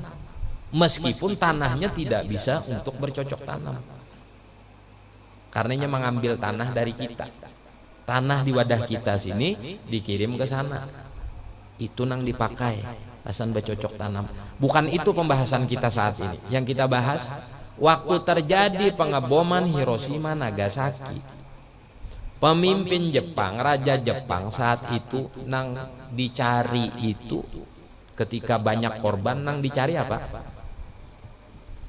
Meskipun tanahnya tidak bisa untuk bercocok tanam. Karenanya mengambil tanah dari kita. Tanah di wadah kita sini dikirim ke sana. Itu nang dipakai pasan bercocok tanam. Bukan itu pembahasan kita saat ini. Yang kita bahas waktu terjadi pengeboman Hiroshima Nagasaki. Pemimpin Jepang, Raja Jepang saat itu nang dicari itu ketika banyak korban nang dicari apa?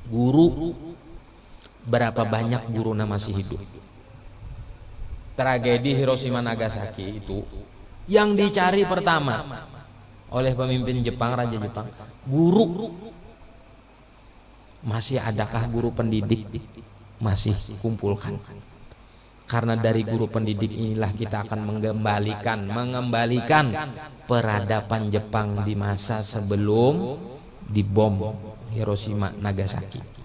Guru. Berapa banyak guru masih hidup? Tragedi Hiroshima Nagasaki itu yang dicari pertama oleh pemimpin Jepang, Raja Jepang, guru. Masih adakah guru pendidik? Masih kumpulkan. Karena dari guru pendidik inilah kita akan mengembalikan peradaban Jepang di masa sebelum dibom Hiroshima Nagasaki.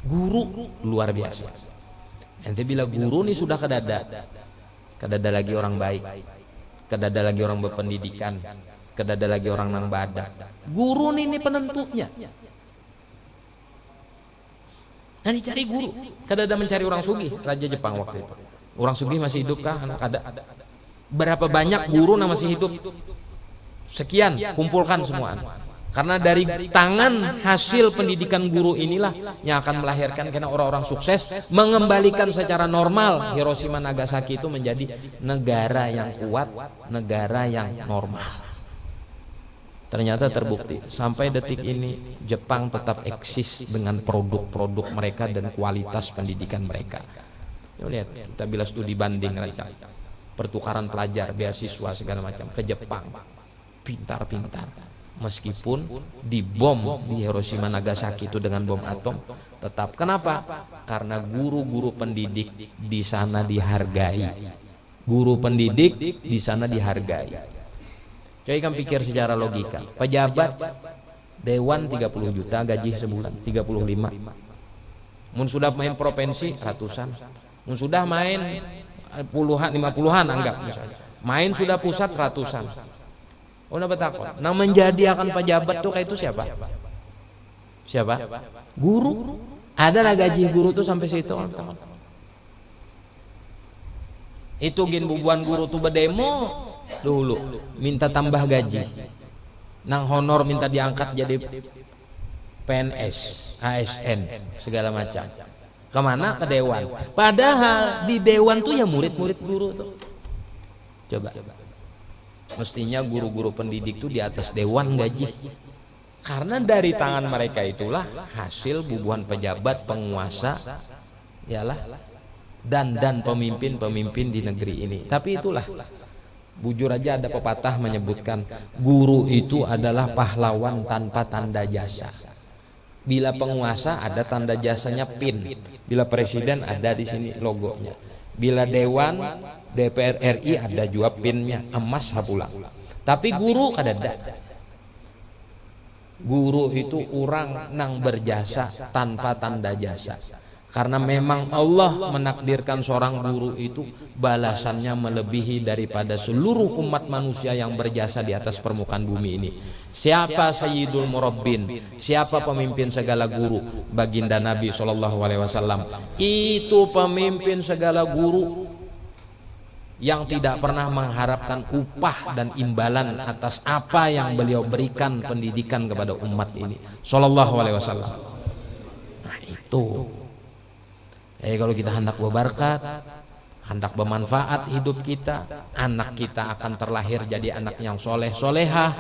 Guru luar biasa. Ente bila guru nih sudah kedada lagi orang baik, kedada lagi orang berpendidikan, kedada lagi orang nang badak. Guru nih penentunya. Nah dicari guru, kedada mencari orang sugih. Raja Jepang waktu itu. Orang sugih masih hidup kah? Anak kada. Berapa banyak guru masih hidup? Sekian, kumpulkan semua. Karena dari tangan hasil pendidikan guru inilah yang akan melahirkan karena orang-orang sukses, mengembalikan secara normal Hiroshima Nagasaki itu menjadi negara yang kuat, negara yang normal. Ternyata terbukti sampai detik ini Jepang tetap eksis dengan produk-produk mereka dan kualitas pendidikan mereka. Yuk lihat, kita bila studi banding raja, pertukaran pelajar, beasiswa segala macam ke Jepang, pintar-pintar. Meskipun dibom di Hiroshima Nagasaki itu dengan bom atom, tetap. Kenapa? Karena guru-guru pendidik di sana dihargai. Guru pendidik di sana dihargai. Coba kan pikir secara logika. Pejabat dewan 30 juta gaji sebulan, 35. Mun sudah main provinsi ratusan. Mun sudah main puluhan, 50-an anggap misalnya. Main sudah pusat ratusan. Udah betakon. Nah menjadi akan pejabat tuh kayak itu siapa? Siapa? Guru. Adalah gaji guru tuh sampai situ teman. Itu gin bubuan guru tuh berdemo dulu minta tambah gaji. Nang honor minta diangkat jadi PNS, ASN segala macam. Kemana? Ke dewan. Padahal di dewan tuh ya murid-murid guru tuh. Coba. Mestinya guru-guru pendidik itu di atas dewan gaji. Karena dari tangan mereka itulah hasil bubuhan pejabat, penguasa, yalah, dan pemimpin-pemimpin di negeri ini. Tapi itulah, bujur aja ada pepatah menyebutkan guru itu adalah pahlawan tanpa tanda jasa. Bila penguasa ada tanda jasanya PIN, bila presiden ada di sini logonya. Bila dewan DPR RI ada juga pinnya emas hapulang. Tapi guru kadada. Guru itu orang nang berjasa tanpa tanda jasa. Karena memang Allah menakdirkan seorang guru itu balasannya melebihi daripada seluruh umat manusia yang berjasa di atas permukaan bumi ini. Siapa Sayyidul Murabbin? Siapa pemimpin segala guru? Baginda Nabi SAW. Itu pemimpin segala guru yang tidak pernah mengharapkan upah dan imbalan atas apa yang beliau berikan pendidikan kepada umat ini. Sallallahu alaihi wasallam. Nah itu. Kalau kita hendak berberkat, hendak bermanfaat hidup kita, anak kita akan terlahir jadi anak yang soleh solehah.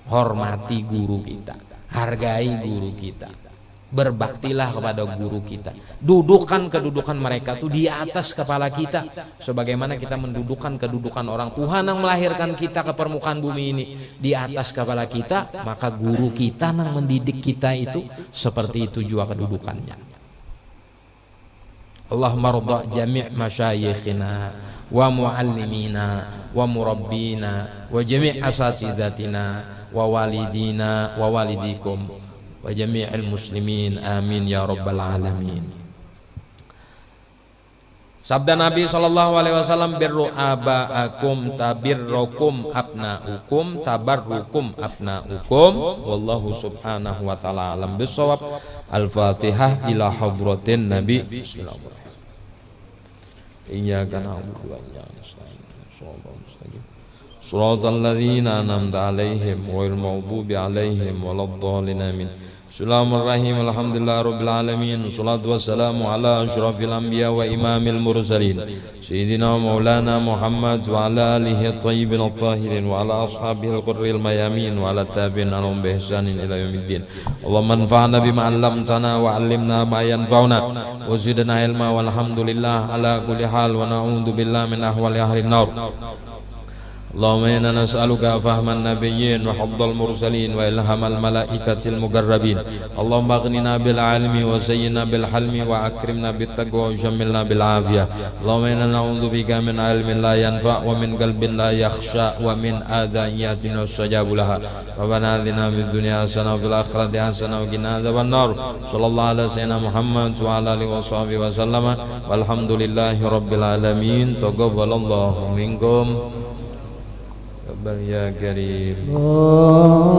Hormati guru kita, hargai guru kita, berbaktilah kepada guru kita. Dudukan kedudukan mereka tuh di atas kepala kita, sebagaimana kita mendudukan kedudukan orang Tuhan yang melahirkan kita ke permukaan bumi ini di atas kepala kita, maka guru kita yang mendidik kita itu seperti itu juga kedudukannya. Allahumma rida jami' masyayikhina wa muallimina wa murabbina wa jami' asatidatina wa walidina wa walidikum wa jami'il muslimin amin ya rabbal alamin. Sabda Nabi SAW, birru aba'akum tabirrukum abna'ukum tabarrukum abna'ukum wallahu subhanahu wa ta'ala alam bisawab. Al-Fatihah ila hadratin Nabi. Bismillahirrahmanirrahim. Iyyaka na'budu wa iyyaka nasta'in. Shiratal ladzina an'amta 'alaihim ghairil maghdubi 'alaihim waladdallin amin. Bismillahirrahmanirrahim. Alhamdulillahirabbil alamin. Wassalatu wassalamu ala asyrafil anbiya wa imamil mursalin sayyidina maulana Muhammad wa ala alihi at-tayyibin at-tahirin wa ala ashabihi al-qurril mayamin wa ala tabi'in lahum bi ihsanin ila yaumiddin. Allahumma anfa'na bima 'allamtana wa 'allimna ma yanfa'una wa zidna ilma walhamdulillah ala kulli hal wa na'udzu billahi min ahwali ahli an-nar. Allahumma inna nas'aluka fahman nabiyyin wa haddal mursalin wa ilhamal malaikatil muqarrabin. Allahumma aghnina bil ilmi wa zayyinna bil halmi wa akrimna bit taqwa wa jammilna bil afiyah. Allahumma inna na'udzu bika min ilmin la yanfa' wa min qalbin la yakhsha wa min adha'iyatin yustajabu laha. Rabbana atina fid dunya hasanah wa fil akhirati hasanah wa qina adzaban nar. Sallallahu ala sayyidina Muhammad wa ala alihi wa sahbihi wa sallama. Walhamdulillahi rabbil alamin. Taqabbalallahu minkum. Ya Karim.